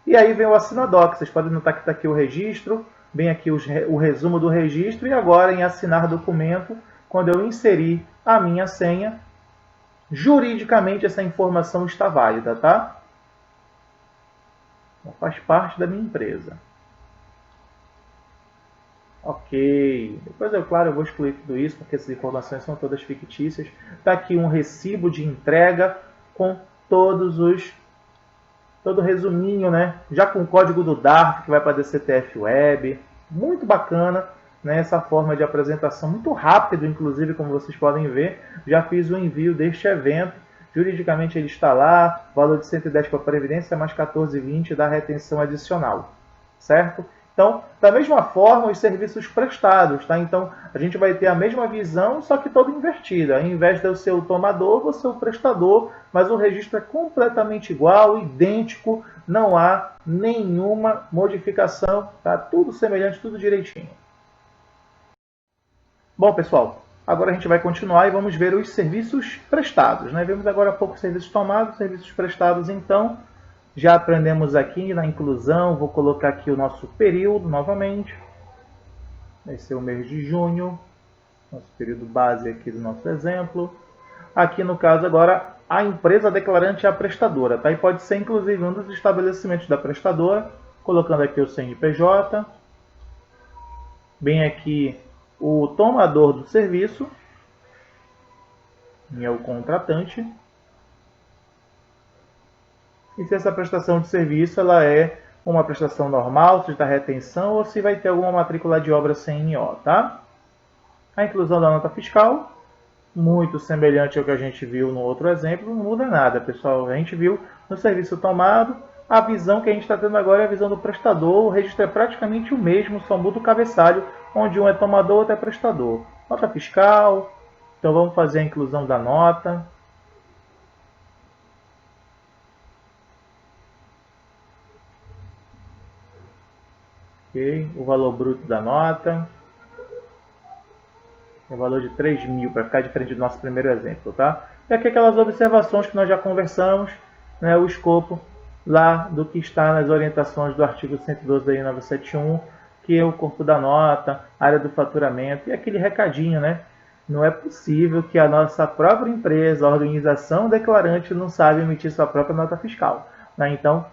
E aí vem o assinadoc. Vocês podem notar que está aqui o registro, bem aqui o resumo do registro, e agora em assinar documento, quando eu inserir a minha senha, juridicamente essa informação está válida, tá? Então, faz parte da minha empresa. Ok. Depois, claro, eu vou excluir tudo isso, porque essas informações são todas fictícias. Está aqui um recibo de entrega com todo resuminho, né? Já com o código do DARF, que vai para a DCTF Web. Muito bacana. né, essa forma de apresentação muito rápido, inclusive, como vocês podem ver. Já fiz o envio deste evento. Juridicamente ele está lá, valor de 110 para a Previdência, mais 14,20 da retenção adicional, certo? Então, da mesma forma, os serviços prestados, tá? Então, a gente vai ter a mesma visão, só que toda invertida. Ao invés de eu ser o tomador, vou ser o prestador, mas o registro é completamente igual, idêntico, não há nenhuma modificação, tá? Tudo semelhante, tudo direitinho. Bom, pessoal, agora a gente vai continuar e vamos ver os serviços prestados, né? Vimos agora há pouco serviços tomados, serviços prestados, então... Já aprendemos aqui na inclusão, vou colocar aqui o nosso período novamente. Vai ser o mês de junho, nosso período base aqui do nosso exemplo. Aqui no caso agora, a empresa declarante é a prestadora, tá? E pode ser inclusive um dos estabelecimentos da prestadora, colocando aqui o CNPJ. Bem aqui o tomador do serviço, que é o contratante. E se essa prestação de serviço ela é uma prestação normal, se está retenção ou se vai ter alguma matrícula de obra CNO, tá? A inclusão da nota fiscal, muito semelhante ao que a gente viu no outro exemplo, não muda nada, pessoal. A gente viu no serviço tomado, a visão que a gente está tendo agora é a visão do prestador, o registro é praticamente o mesmo, só muda o cabeçalho, onde um é tomador, outro é prestador. Nota fiscal, então vamos fazer a inclusão da nota. Okay. O valor bruto da nota, o valor de 3.000, para ficar diferente do nosso primeiro exemplo, tá? E aqui aquelas observações que nós já conversamos, né, o escopo lá do que está nas orientações do artigo 112 da lei 971, que é o corpo da nota, área do faturamento, e aquele recadinho, né? Não é possível que a nossa própria empresa, a organização declarante, não saiba emitir sua própria nota fiscal, né? Então,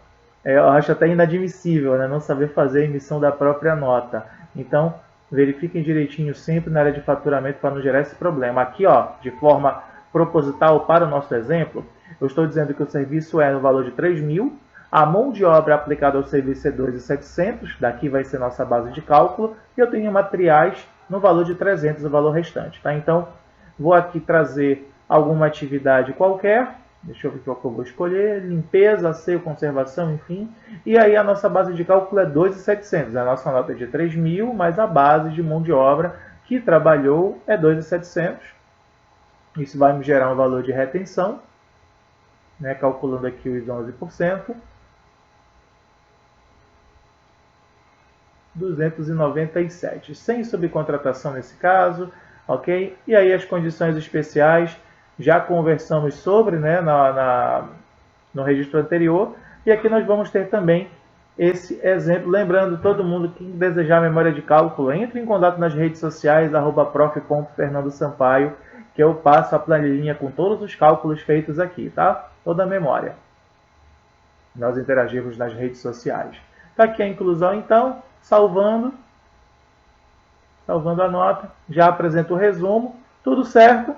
eu acho até inadmissível, né, não saber fazer a emissão da própria nota. Então, verifiquem direitinho sempre na área de faturamento para não gerar esse problema. Aqui, ó, de forma proposital para o nosso exemplo, eu estou dizendo que o serviço é no valor de 3.000, a mão de obra aplicada ao serviço é 2.700, daqui vai ser nossa base de cálculo, e eu tenho materiais no valor de 300, o valor restante, tá? Então, vou aqui trazer alguma atividade qualquer. Deixa eu ver qual que eu vou escolher. Limpeza, asseio, conservação, enfim. E aí a nossa base de cálculo é 2.700. A nossa nota é de 3.000, mas a base de mão de obra que trabalhou é 2.700. Isso vai me gerar um valor de retenção, né, calculando aqui os 11%. 297. Sem subcontratação nesse caso, ok? E aí as condições especiais, já conversamos sobre, né, no registro anterior. E aqui nós vamos ter também esse exemplo. Lembrando, todo mundo que desejar memória de cálculo, entre em contato nas redes sociais, @prof.fernandosampaio, que eu passo a planilhinha com todos os cálculos feitos aqui, tá? Toda a memória. Nós interagimos nas redes sociais. Está aqui a inclusão, então, salvando a nota, já apresento o resumo, tudo certo,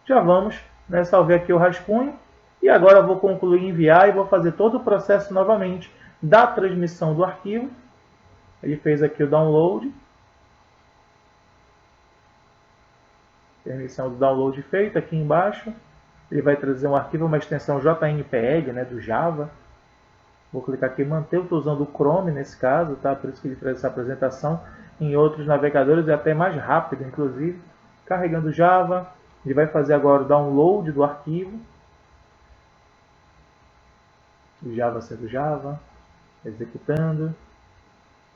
já vamos, né, salvei aqui o rascunho, e agora eu vou concluir enviar e vou fazer todo o processo novamente da transmissão do arquivo. Ele fez aqui o download, permissão do download feita aqui embaixo, ele vai trazer um arquivo, uma extensão JNPEG, né, do Java. Vou clicar aqui em manter, eu estou usando o Chrome nesse caso, tá? Por isso que ele traz essa apresentação. Em outros navegadores é até mais rápido, inclusive. Carregando Java, ele vai fazer agora o download do arquivo. O Java sendo Java, executando.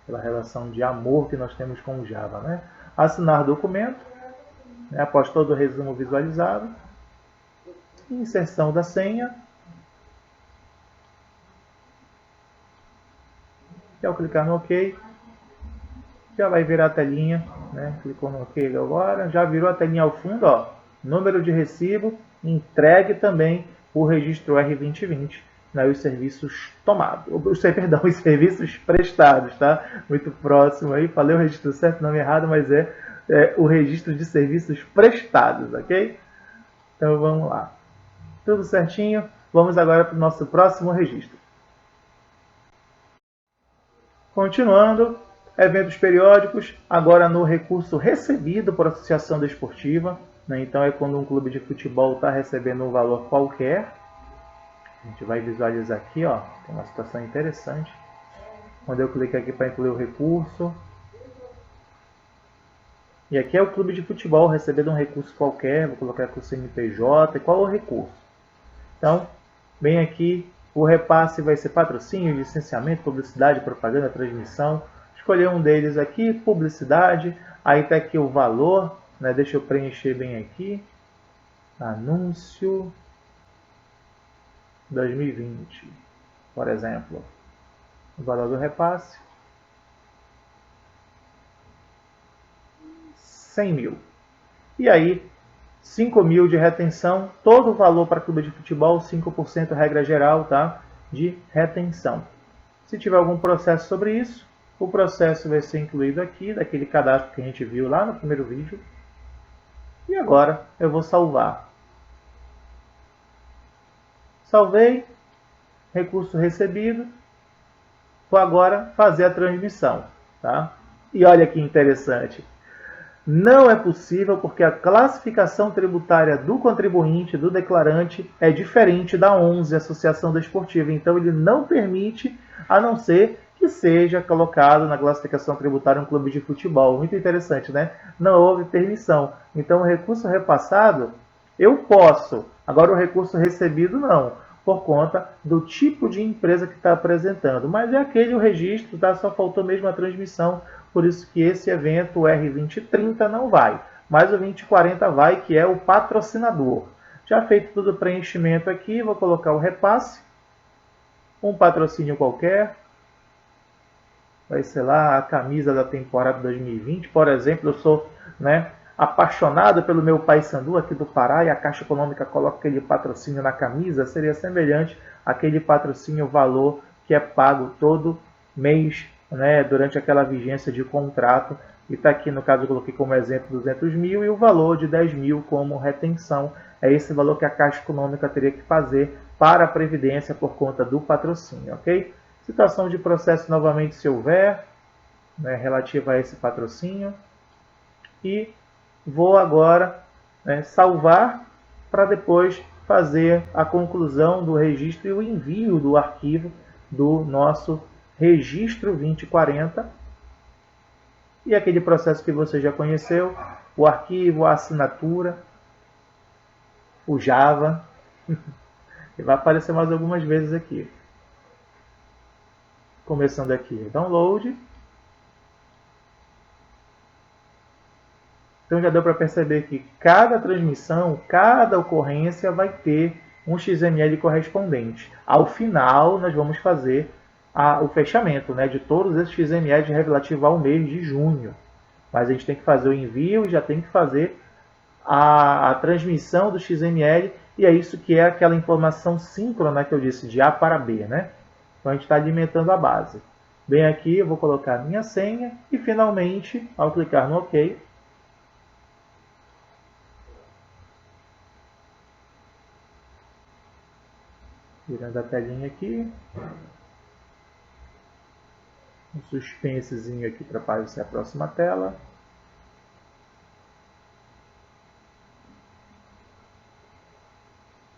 Aquela relação de amor que nós temos com o Java, né? Assinar documento, né? Após todo o resumo visualizado. Inserção da senha. E ao clicar no OK, já vai virar a telinha, né? Clicou no OK agora, já virou a telinha ao fundo, ó, número de recibo, entregue também o registro R2020, né? Os serviços tomados, perdão, os serviços prestados, tá? Muito próximo aí, falei o registro certo, nome errado, mas é o registro de serviços prestados, ok? Então vamos lá. Tudo certinho, vamos agora para o nosso próximo registro. Continuando, Eventos periódicos, agora no recurso recebido por associação desportiva, né? Então é quando um clube de futebol está recebendo um valor qualquer. A gente vai visualizar aqui, ó, tem uma situação interessante. Quando eu clico aqui para incluir o recurso, e aqui é o clube de futebol recebendo um recurso qualquer, vou colocar aqui o CNPJ, e qual é o recurso? Então, bem aqui, o repasse vai ser patrocínio, licenciamento, publicidade, propaganda, transmissão. Escolher um deles aqui, publicidade, aí está aqui o valor, né? Deixa eu preencher bem aqui. Anúncio 2020, por exemplo. O valor do repasse, 100 mil. E aí, 5 mil de retenção, todo o valor para clube de futebol, 5% regra geral, tá? De retenção. Se tiver algum processo sobre isso, o processo vai ser incluído aqui, daquele cadastro que a gente viu lá no primeiro vídeo. E agora eu vou salvar. Salvei, recurso recebido. Vou agora fazer a transmissão, tá? E olha que interessante. Não é possível porque a classificação tributária do contribuinte, do declarante, é diferente da 11, Associação Desportiva. Então, ele não permite, a não ser que seja colocado na classificação tributária um clube de futebol. Muito interessante, né? Não houve permissão. Então, o recurso repassado, eu posso. Agora, o recurso recebido, não, por conta do tipo de empresa que está apresentando. Mas é aquele o registro, tá? Só faltou mesmo a transmissão. Por isso que esse evento, o R2030, não vai. Mas o 2040 vai, que é o patrocinador. Já feito todo o preenchimento aqui, vou colocar o repasse. Um patrocínio qualquer. Vai ser lá a camisa da temporada 2020. Por exemplo, eu sou, né, apaixonado pelo meu Paysandu aqui do Pará e a Caixa Econômica coloca aquele patrocínio na camisa. Seria semelhante àquele patrocínio valor que é pago todo mês, né, durante aquela vigência de contrato, e está aqui, no caso, eu coloquei como exemplo 200 mil e o valor de 10 mil como retenção. É esse valor que a Caixa Econômica teria que fazer para a Previdência por conta do patrocínio, ok? Situação de processo novamente, se houver, né, relativa a esse patrocínio. E vou agora, né, salvar para depois fazer a conclusão do registro e o envio do arquivo do nosso registro 2040, e aquele processo que você já conheceu, o arquivo, a assinatura, o Java, que vai aparecer mais algumas vezes aqui. Começando aqui o download. Então já deu para perceber que cada transmissão, cada ocorrência vai ter um XML correspondente. Ao final, nós vamos fazer o fechamento, né, de todos esses XML relativo ao mês de junho. Mas a gente tem que fazer o envio e já tem que fazer a transmissão do XML, e é isso que é aquela informação síncrona que eu disse, de A para B, né? Então a gente está alimentando a base. Bem aqui, eu vou colocar a minha senha e finalmente, ao clicar no OK, virando a telinha aqui, um suspensezinho aqui para aparecer a próxima tela.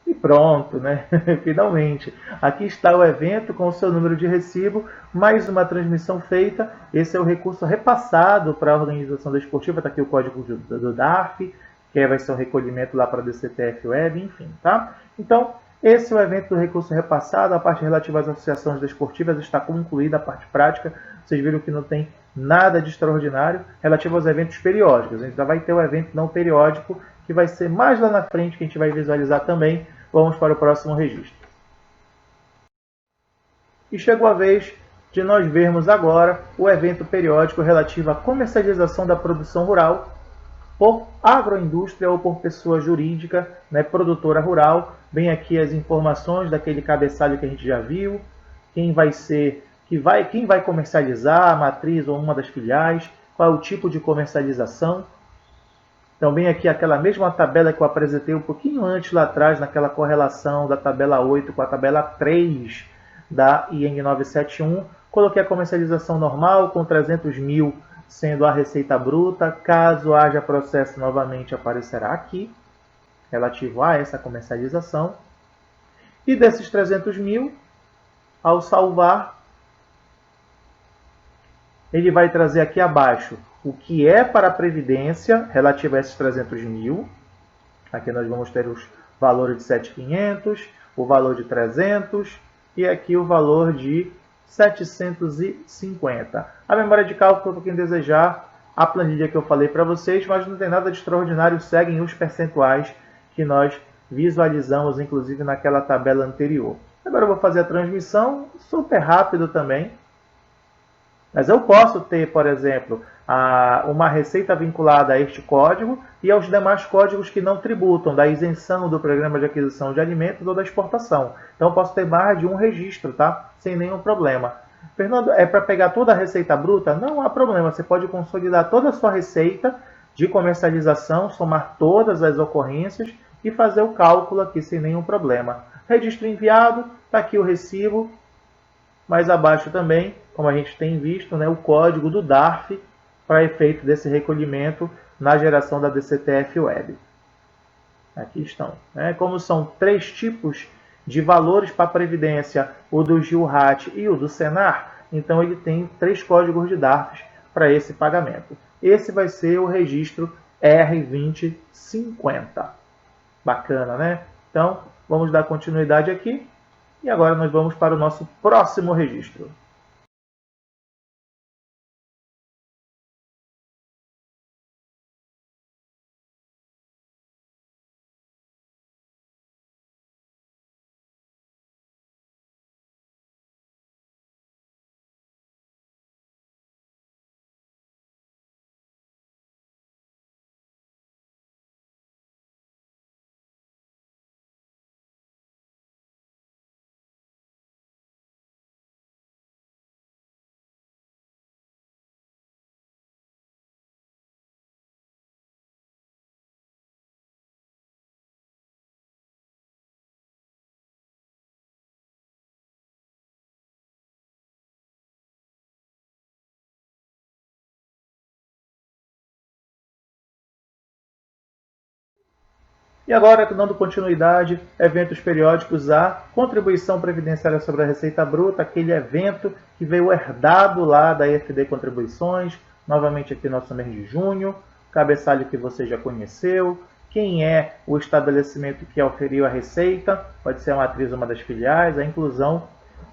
E pronto, né? Finalmente. Aqui está o evento com o seu número de recibo, mais uma transmissão feita. Esse é o recurso repassado para a organização desportiva. Está aqui o código do DARF, que vai ser o recolhimento lá para a DCTF Web, enfim, tá? Então, esse é o evento do recurso repassado. A parte relativa às associações desportivas está concluída, a parte prática. Vocês viram que não tem nada de extraordinário relativo aos eventos periódicos. A gente já vai ter o evento não periódico, que vai ser mais lá na frente, que a gente vai visualizar também. Vamos para o próximo registro. E chegou a vez de nós vermos agora o evento periódico relativo à comercialização da produção rural por agroindústria ou por pessoa jurídica, né, produtora rural. Vem aqui as informações daquele cabeçalho que a gente já viu, quem vai comercializar, a matriz ou uma das filiais, qual é o tipo de comercialização. Também aqui aquela mesma tabela que eu apresentei um pouquinho antes lá atrás, naquela correlação da tabela 8 com a tabela 3 da IN 971, Coloquei a comercialização normal com 300 mil sendo a receita bruta. Caso haja processo, novamente aparecerá aqui, relativo a essa comercialização. E desses 300 mil, ao salvar, ele vai trazer aqui abaixo o que é para a Previdência, relativo a esses 300 mil. Aqui nós vamos ter os valores de 7.500, o valor de 300 e aqui o valor de 750. A memória de cálculo, para quem desejar, a planilha que eu falei para vocês, mas não tem nada de extraordinário, seguem os percentuais que nós visualizamos, inclusive naquela tabela anterior. Agora eu vou fazer a transmissão, super rápido também. Mas eu posso ter, por exemplo, uma receita vinculada a este código e aos demais códigos que não tributam, da isenção do programa de aquisição de alimentos ou da exportação. Então eu posso ter mais de um registro, tá? Sem nenhum problema. Fernando, é para pegar toda a receita bruta? Não há problema, você pode consolidar toda a sua receita de comercialização, somar todas as ocorrências e fazer o cálculo aqui sem nenhum problema. Registro enviado, está aqui o recibo. Mais abaixo também, como a gente tem visto, né, o código do DARF para efeito desse recolhimento na geração da DCTF Web. Aqui estão. Né? Como são 3 tipos de valores para a Previdência, o do GILRAT e o do Senar, então ele tem 3 códigos de DARFs para esse pagamento. Esse vai ser o registro R2050. Bacana, né? Então, vamos dar continuidade aqui. E agora nós vamos para o nosso próximo registro. E agora, dando continuidade, eventos periódicos A, contribuição previdenciária sobre a receita bruta, aquele evento que veio herdado lá da EFD Contribuições, novamente aqui nosso mês de junho, cabeçalho que você já conheceu, quem é o estabelecimento que auferiu a receita, pode ser a matriz ou uma das filiais, a inclusão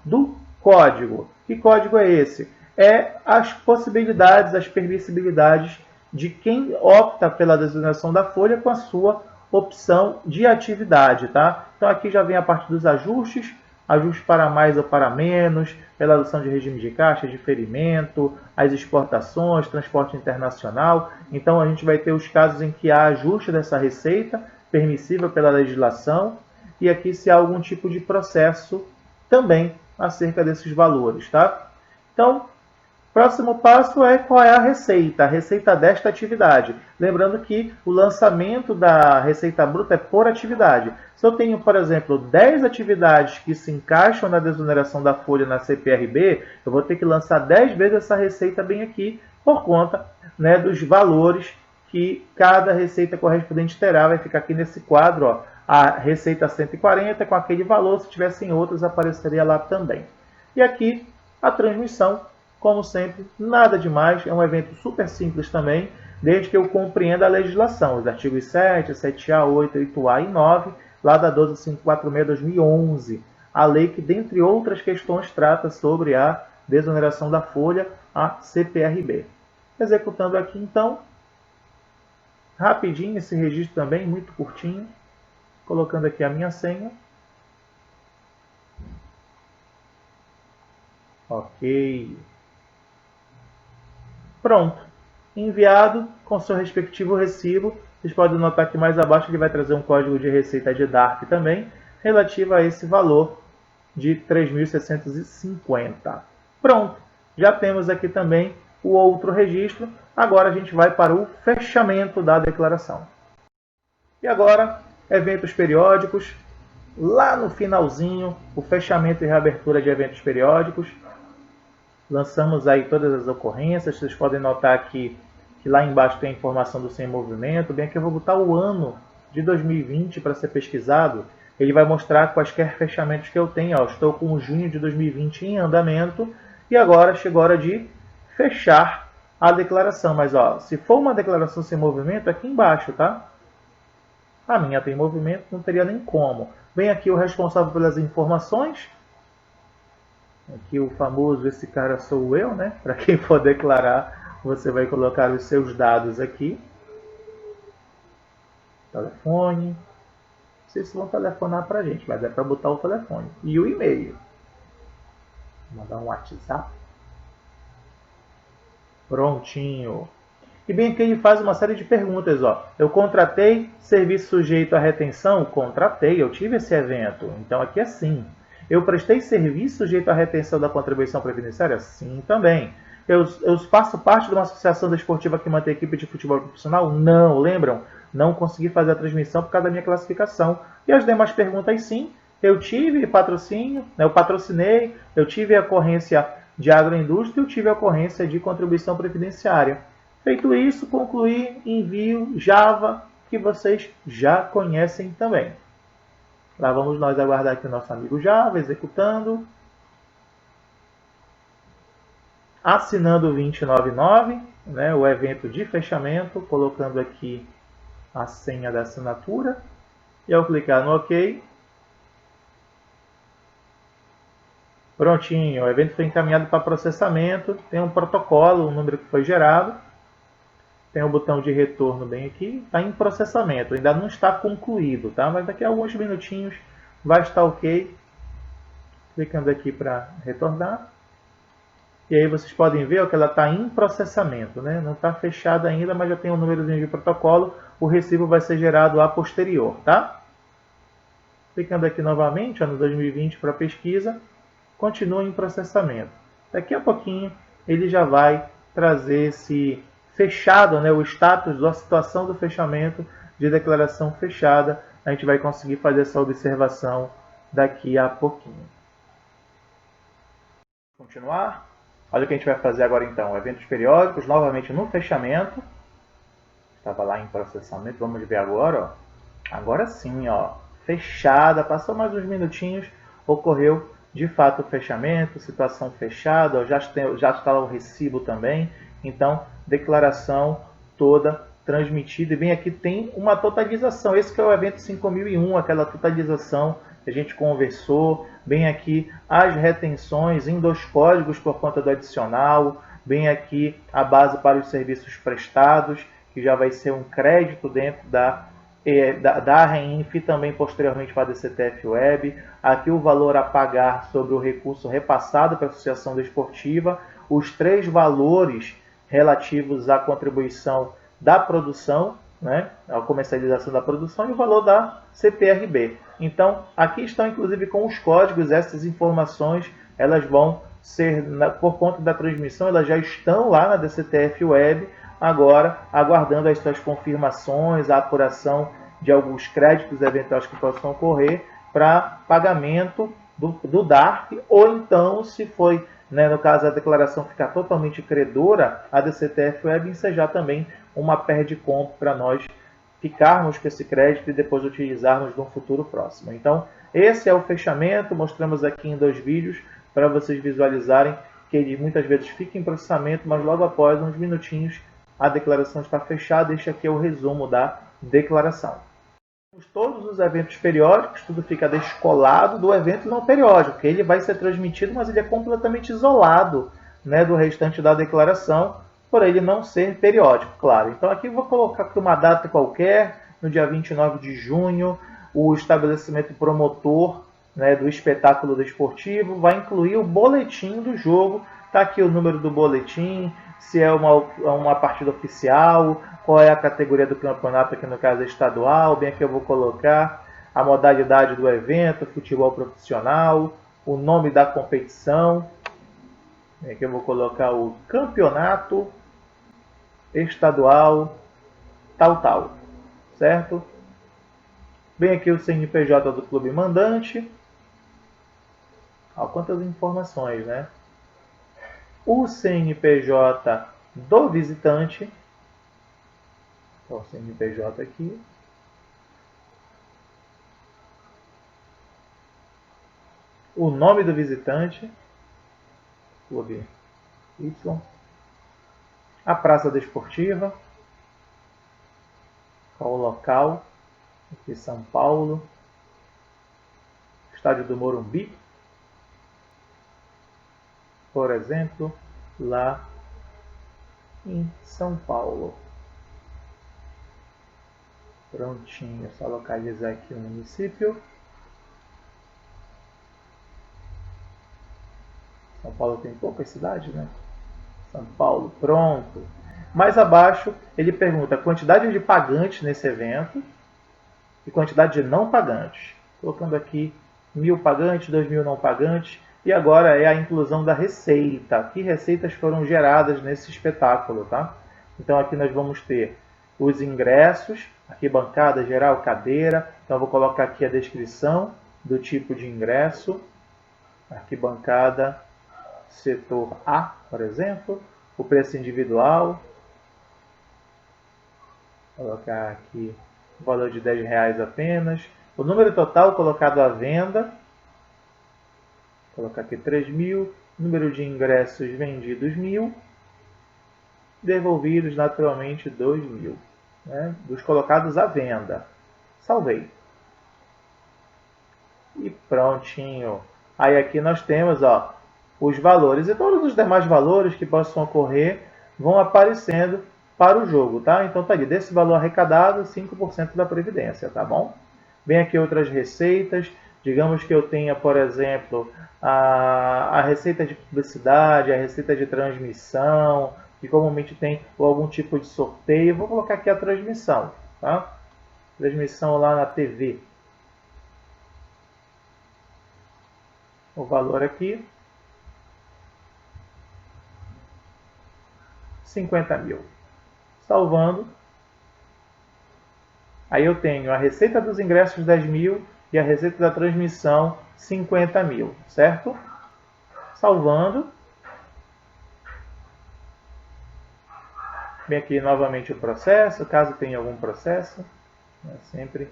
do código. Que código é esse? É as possibilidades, as permissibilidades de quem opta pela designação da folha com a sua opção de atividade, tá? Então aqui já vem a parte dos ajustes, ajustes para mais ou para menos, pela adoção de regime de caixa, diferimento, as exportações, transporte internacional. Então a gente vai ter os casos em que há ajuste dessa receita, permissível pela legislação, e aqui se há algum tipo de processo também acerca desses valores, tá? Então, próximo passo é qual é a receita desta atividade. Lembrando que o lançamento da receita bruta é por atividade. Se eu tenho, por exemplo, 10 atividades que se encaixam na desoneração da folha na CPRB, eu vou ter que lançar 10 vezes essa receita bem aqui, por conta, né, dos valores que cada receita correspondente terá. Vai ficar aqui nesse quadro, ó, a receita 140 com aquele valor, se tivessem outros apareceria lá também. E aqui a transmissão. Como sempre, nada demais, é um evento super simples também, desde que eu compreenda a legislação, os artigos 7, 7A, 8, 8A e 9, lá da 12546/2011, a lei que, dentre outras questões, trata sobre a desoneração da folha, a CPRB. Executando aqui, então, rapidinho esse registro também, muito curtinho, colocando aqui a minha senha. Ok. Pronto, enviado com seu respectivo recibo. Vocês podem notar que mais abaixo ele vai trazer um código de receita de DARF também, relativo a esse valor de 3.650. Pronto, já temos aqui também o outro registro. Agora a gente vai para o fechamento da declaração. E agora, eventos periódicos. Lá no finalzinho, o fechamento e reabertura de eventos periódicos. Lançamos aí todas as ocorrências. Vocês podem notar aqui que lá embaixo tem a informação do sem movimento. Bem aqui eu vou botar o ano de 2020 para ser pesquisado. Ele vai mostrar quaisquer fechamentos que eu tenho. Ó, estou com o junho de 2020 em andamento e agora chegou a hora de fechar a declaração. Mas ó, se for uma declaração sem movimento, é aqui embaixo, tá? A minha tem movimento, não teria nem como. Vem aqui o responsável pelas informações. Aqui o famoso esse cara sou eu, né? Para quem for declarar, você vai colocar os seus dados aqui. Telefone. Não sei se vão telefonar para a gente, mas é para botar o telefone. E o e-mail. Vou mandar um WhatsApp. Prontinho. E bem aqui ele faz uma série de perguntas. Ó. Eu contratei serviço sujeito à retenção? Contratei, eu tive esse evento. Então aqui é sim. Eu prestei serviço sujeito à retenção da contribuição previdenciária? Sim, também. Eu faço parte de uma associação desportiva que mantém equipe de futebol profissional? Não, lembram? Não consegui fazer a transmissão por causa da minha classificação. E as demais perguntas, sim. Eu tive patrocínio, eu patrocinei, eu tive a ocorrência de agroindústria, eu tive a ocorrência de contribuição previdenciária. Feito isso, concluí, envio Java, que vocês já conhecem também. Lá vamos nós aguardar aqui o nosso amigo Java, executando. Assinando o 299, né, o evento de fechamento, colocando aqui a senha da assinatura. E ao clicar no OK, prontinho, o evento foi encaminhado para processamento. Tem um protocolo, um número que foi gerado. Tem o botão de retorno bem aqui. Está em processamento, ainda não está concluído, tá? Mas daqui a alguns minutinhos vai estar OK. Clicando aqui para retornar. E aí vocês podem ver que ela está em processamento, né? Não está fechada ainda, mas já tem um númerozinho de protocolo. O recibo vai ser gerado a posterior, tá? Clicando aqui novamente no 2020 para pesquisa, continua em processamento. Daqui a pouquinho ele já vai trazer esse fechado, né? O status da situação do fechamento de declaração fechada. A gente vai conseguir fazer essa observação daqui a pouquinho. Continuar. Olha o que a gente vai fazer agora então. Eventos periódicos, novamente no fechamento. Estava lá em processamento, vamos ver agora. Ó. Agora sim, ó, fechada. Passou mais uns minutinhos, ocorreu de fato o fechamento, situação fechada. Ó, já está lá o recibo também. Então, declaração toda transmitida. E bem aqui tem uma totalização. Esse que é o evento 5001, aquela totalização que a gente conversou, bem aqui as retenções em 2 códigos por conta do adicional, bem aqui a base para os serviços prestados, que já vai ser um crédito dentro da REINF e também posteriormente para a DCTF Web, aqui o valor a pagar sobre o recurso repassado para a Associação Desportiva, os 3 valores relativos à contribuição da produção, né, a comercialização da produção e o valor da CPRB. Então, aqui estão inclusive com os códigos, essas informações, elas vão ser, por conta da transmissão, elas já estão lá na DCTF Web, agora aguardando as suas confirmações, a apuração de alguns créditos eventuais que possam ocorrer para pagamento do DARF, ou então, se foi, né, no caso a declaração ficar totalmente credora, a DCTF Web ensejar também uma PERDCOMP para nós ficarmos com esse crédito e depois utilizarmos no futuro próximo. Então, esse é o fechamento, mostramos aqui em 2 vídeos para vocês visualizarem que ele muitas vezes fica em processamento, mas logo após uns minutinhos a declaração está fechada. Este aqui é o resumo da declaração. Todos os eventos periódicos, tudo fica descolado do evento não periódico, que ele vai ser transmitido, mas ele é completamente isolado, né, do restante da declaração, por ele não ser periódico, claro. Então aqui eu vou colocar aqui uma data qualquer, no dia 29 de junho, o estabelecimento promotor, né, do espetáculo desportivo vai incluir o boletim do jogo. Está aqui o número do boletim, se é uma partida oficial, qual é a categoria do campeonato, aqui no caso é estadual. Bem aqui eu vou colocar a modalidade do evento, futebol profissional, o nome da competição. Bem aqui eu vou colocar o campeonato estadual tal, certo? Bem aqui o CNPJ do clube mandante. Olha quantas informações, né? o CNPJ do visitante, o CNPJ aqui, o nome do visitante, Clube Y, a praça desportiva, qual o local, aqui São Paulo, estádio do Morumbi, por exemplo, lá em São Paulo. Prontinho, só localizar aqui o município. São Paulo tem poucas cidades, né? São Paulo, pronto. Mais abaixo, ele pergunta a quantidade de pagantes nesse evento e quantidade de não pagantes. Colocando aqui 1.000 pagantes, 2.000 não pagantes. E agora é a inclusão da receita. Que receitas foram geradas nesse espetáculo, tá? Então aqui nós vamos ter os ingressos, arquibancada, geral, cadeira. Então eu vou colocar aqui a descrição do tipo de ingresso. Arquibancada, setor A, por exemplo. O preço individual. Vou colocar aqui o valor de R$10 apenas. O número total colocado à venda. Vou colocar aqui 3.000. Número de ingressos vendidos 1.000. Devolvidos naturalmente 2.000. Né? Dos colocados à venda. Salvei. E prontinho. Aí aqui nós temos os valores. E todos os demais valores que possam ocorrer vão aparecendo para o jogo, tá? Então tá ali, desse valor arrecadado, 5% da Previdência, tá bom? Vem aqui outras receitas. Digamos que eu tenha, por exemplo, a receita de publicidade, a receita de transmissão, que comumente tem algum tipo de sorteio. Vou colocar aqui a transmissão, tá? Transmissão lá na TV. O valor aqui, 50.000. Salvando. Aí eu tenho a receita dos ingressos 10.000 e a receita da transmissão 50.000, certo? Salvando. Vem aqui novamente o processo, caso tenha algum processo. Sempre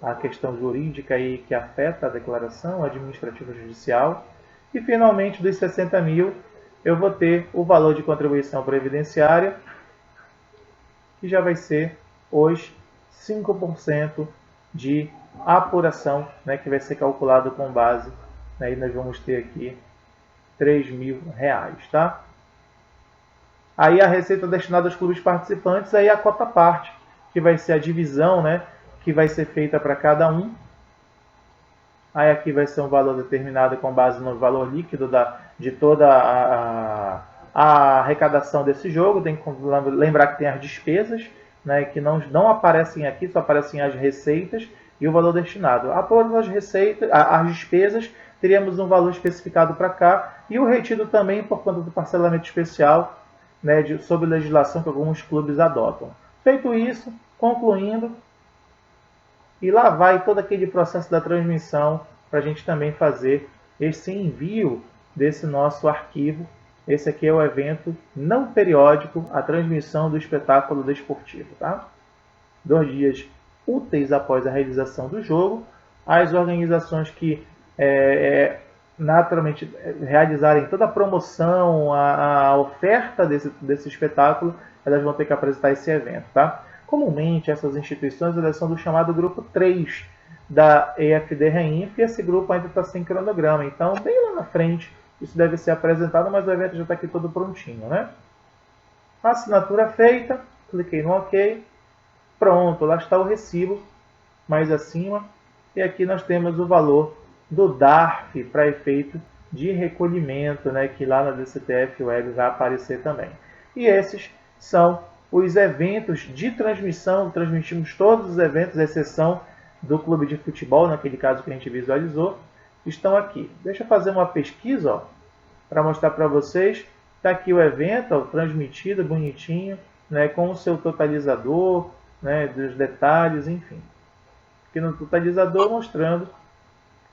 a questão jurídica aí que afeta a declaração administrativa judicial. E finalmente dos 60.000 eu vou ter o valor de contribuição previdenciária, que já vai ser os 5% de apuração, né, que vai ser calculado com base, aí nós vamos ter aqui R$3.000, tá? Aí a receita destinada aos clubes participantes, aí a cota parte, que vai ser a divisão, né, que vai ser feita para cada um. Aí aqui vai ser um valor determinado com base no valor líquido de toda a arrecadação desse jogo. Tem que lembrar que tem as despesas, né, que não aparecem aqui, só aparecem as receitas e o valor destinado. Após as receitas, as despesas, teríamos um valor especificado para cá e o retido também por conta do parcelamento especial, né, sob legislação que alguns clubes adotam. Feito isso, concluindo, e lá vai todo aquele processo da transmissão para a gente também fazer esse envio desse nosso arquivo. Esse aqui é o evento não periódico, a transmissão do espetáculo desportivo. Tá? 2 dias úteis após a realização do jogo, as organizações que naturalmente realizarem toda a promoção, a oferta desse espetáculo, elas vão ter que apresentar esse evento. Tá? Comumente, essas instituições elas são do chamado grupo 3 da EFD Reinf, e esse grupo ainda está sem cronograma. Então, bem lá na frente, isso deve ser apresentado, mas o evento já está aqui todo prontinho, né? Assinatura feita, cliquei no OK. Pronto, lá está o recibo, mais acima. E aqui nós temos o valor do DARF para efeito de recolhimento, né, que lá na DCTF Web vai aparecer também. E esses são os eventos de transmissão. Transmitimos todos os eventos, à exceção do clube de futebol, naquele caso que a gente visualizou, estão aqui. Deixa eu fazer uma pesquisa para mostrar para vocês. Está aqui o evento, transmitido, bonitinho, né, com o seu totalizador, né, dos detalhes, enfim. Aqui no totalizador mostrando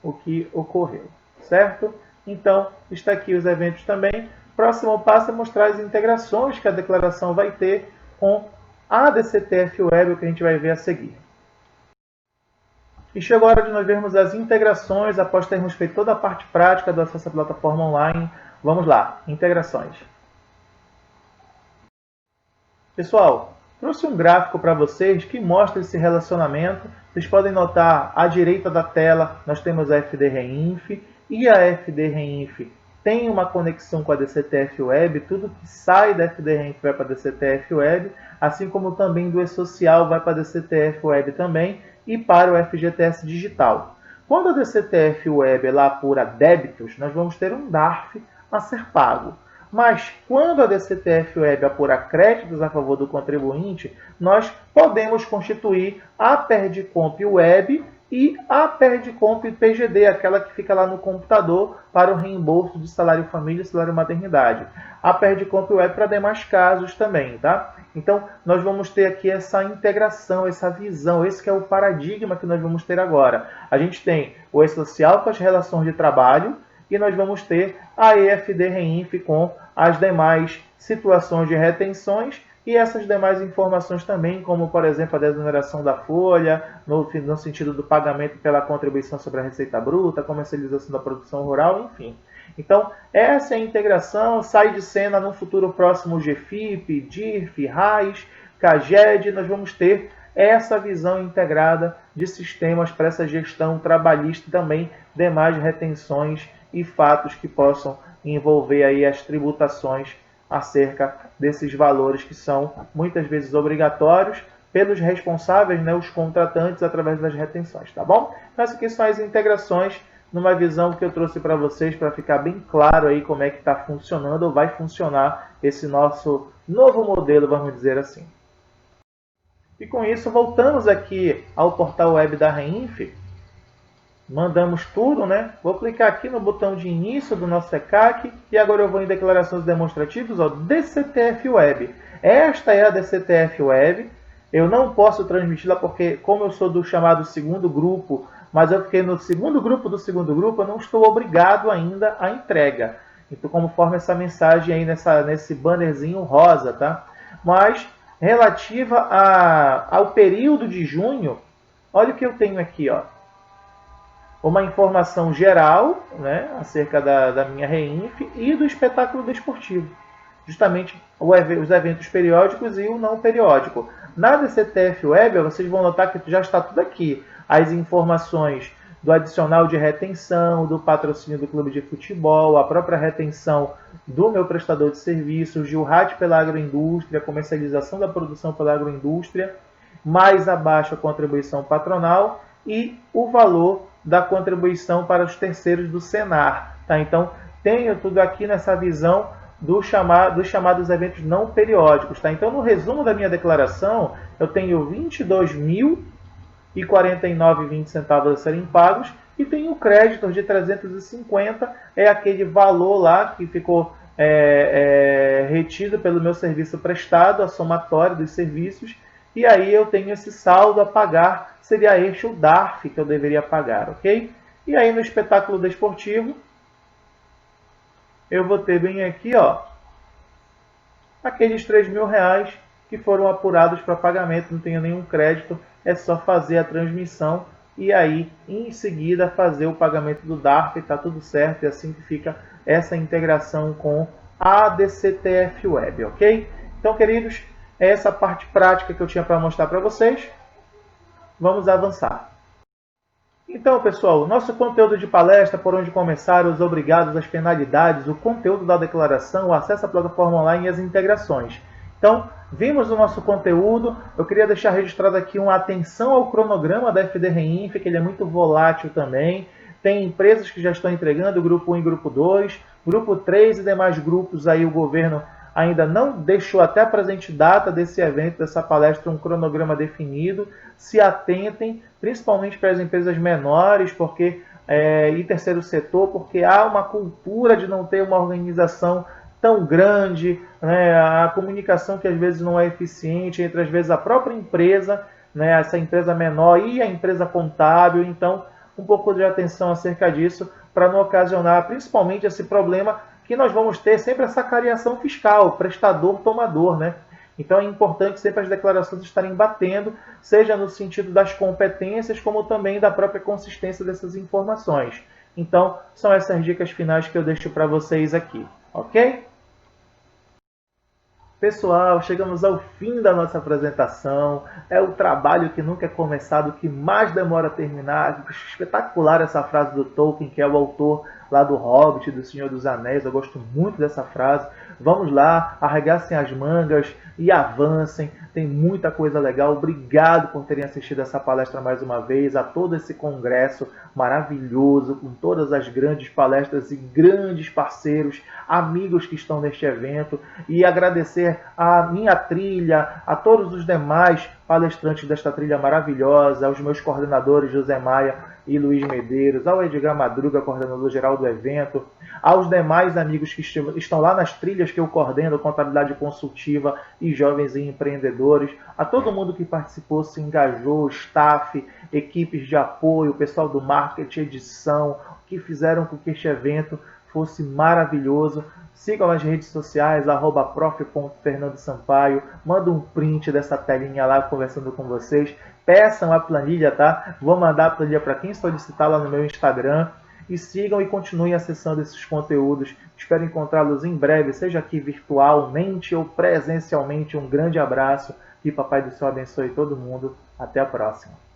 o que ocorreu, certo? Então, está aqui os eventos também. próximo passo é mostrar as integrações que a declaração vai ter com a DCTF Web, que a gente vai ver a seguir. E chegou a hora de nós vermos as integrações, após termos feito toda a parte prática do acesso à plataforma online. Vamos lá, integrações. Pessoal, trouxe um gráfico para vocês que mostra esse relacionamento. Vocês podem notar à direita da tela, nós temos a FD Reinf, e a FD Reinf tem uma conexão com a DCTF Web, tudo que sai da FD Reinf vai para a DCTF Web, assim como também do E-Social vai para a DCTF Web também, e para o FGTS Digital. Quando a DCTF Web ela apura débitos, nós vamos ter um DARF a ser pago. Mas quando a DCTF Web apurar créditos a favor do contribuinte, nós podemos constituir a Perdicomp Web e a Perdicomp PGD, aquela que fica lá no computador para o reembolso de salário família e salário maternidade. A Perdicomp Web para demais casos também, tá? Então, nós vamos ter aqui essa integração, essa visão, esse que é o paradigma que nós vamos ter agora. A gente tem o E-Social com as relações de trabalho e nós vamos ter a EFD Reinf com as demais situações de retenções e essas demais informações também, como, por exemplo, a desoneração da folha, no sentido do pagamento pela contribuição sobre a receita bruta, comercialização da produção rural, enfim. Então, essa é a integração, sai de cena no futuro próximo GFIP, DIRF, RAIS, CAGED, nós vamos ter essa visão integrada de sistemas para essa gestão trabalhista e também demais retenções e fatos que possam envolver aí as tributações acerca desses valores que são muitas vezes obrigatórios pelos responsáveis, né, os contratantes, através das retenções, tá bom? Então, essas aqui são as integrações numa visão que eu trouxe para vocês para ficar bem claro aí como é que está funcionando ou vai funcionar esse nosso novo modelo, vamos dizer assim. E com isso, voltamos aqui ao portal web da Reinf, mandamos tudo, né? Vou clicar aqui no botão de início do nosso ECAC e agora eu vou em declarações demonstrativas, ó, DCTF Web. Esta é a DCTF Web. Eu não posso transmiti-la porque, como eu sou do chamado segundo grupo, mas eu fiquei no segundo grupo do segundo grupo, eu não estou obrigado ainda à entrega. Então, conforme essa mensagem aí nesse bannerzinho rosa, tá? Mas, relativa ao período de junho, olha o que eu tenho aqui, ó. Uma informação geral, né, acerca da minha Reinf e do espetáculo desportivo. Justamente os eventos periódicos e o não periódico. Na DCTF Web, vocês vão notar que já está tudo aqui. As informações do adicional de retenção, do patrocínio do clube de futebol, a própria retenção do meu prestador de serviços, Gilrat pela agroindústria, comercialização da produção pela agroindústria, mais abaixo a contribuição patronal e o valor da contribuição para os terceiros do Senar. Tá? Então, tenho tudo aqui nessa visão dos chamados eventos não periódicos. Tá? Então, no resumo da minha declaração, eu tenho R$ 22.049,20 a serem pagos e tenho o crédito de 350, é aquele valor lá que ficou retido pelo meu serviço prestado, a somatória dos serviços, e aí eu tenho esse saldo a pagar, seria este o DARF que eu deveria pagar, ok? E aí no espetáculo desportivo, eu vou ter bem aqui, ó, aqueles R$3.000 que foram apurados para pagamento, não tenho nenhum crédito, é só fazer a transmissão e aí em seguida fazer o pagamento do DARF, está tudo certo, e assim que fica essa integração com a DCTF Web, ok? Então, queridos, é essa parte prática que eu tinha para mostrar para vocês. Vamos avançar. Então, pessoal, nosso conteúdo de palestra, por onde começar, os obrigados, as penalidades, o conteúdo da declaração, o acesso à plataforma online e as integrações. Então, vimos o nosso conteúdo. Eu queria deixar registrado aqui uma atenção ao cronograma da FD Reinf, que ele é muito volátil também. Tem empresas que já estão entregando, grupo 1 e grupo 2, grupo 3 e demais grupos aí o governo ainda não deixou até a presente data desse evento, dessa palestra, um cronograma definido. Se atentem, principalmente para as empresas menores, porque e terceiro setor, porque há uma cultura de não ter uma organização tão grande, né? A comunicação que às vezes não é eficiente entre, às vezes, a própria empresa, né? Essa empresa menor e a empresa contábil. Então, um pouco de atenção acerca disso, para não ocasionar principalmente esse problema que nós vamos ter sempre essa cariação fiscal, prestador-tomador, né? Então é importante sempre as declarações estarem batendo, seja no sentido das competências, como também da própria consistência dessas informações. Então, são essas dicas finais que eu deixo para vocês aqui, ok? Pessoal, chegamos ao fim da nossa apresentação. É o trabalho que nunca é começado, que mais demora a terminar. Espetacular essa frase do Tolkien, que é o autor lá do Hobbit, do Senhor dos Anéis. Eu gosto muito dessa frase. Vamos lá, arregassem as mangas e avancem. Tem muita coisa legal. Obrigado por terem assistido essa palestra mais uma vez, a todo esse congresso maravilhoso, com todas as grandes palestras e grandes parceiros, amigos que estão neste evento. E agradecer a minha trilha, a todos os demais palestrantes desta trilha maravilhosa, aos meus coordenadores José Maia e Luiz Medeiros, ao Edgar Madruga, coordenador geral do evento, aos demais amigos que estão lá nas trilhas que eu coordeno, Contabilidade Consultiva e Jovens e Empreendedores, a todo mundo que participou, se engajou, staff, equipes de apoio, pessoal do marketing, edição, que fizeram com que este evento fosse maravilhoso. Sigam as redes sociais, @prof.fernandosampaio. Manda um print dessa telinha lá conversando com vocês. Peçam a planilha, tá? Vou mandar a planilha para quem solicitar lá no meu Instagram. E sigam e continuem acessando esses conteúdos. Espero encontrá-los em breve, seja aqui virtualmente ou presencialmente. Um grande abraço. Que Papai do Céu abençoe todo mundo. Até a próxima.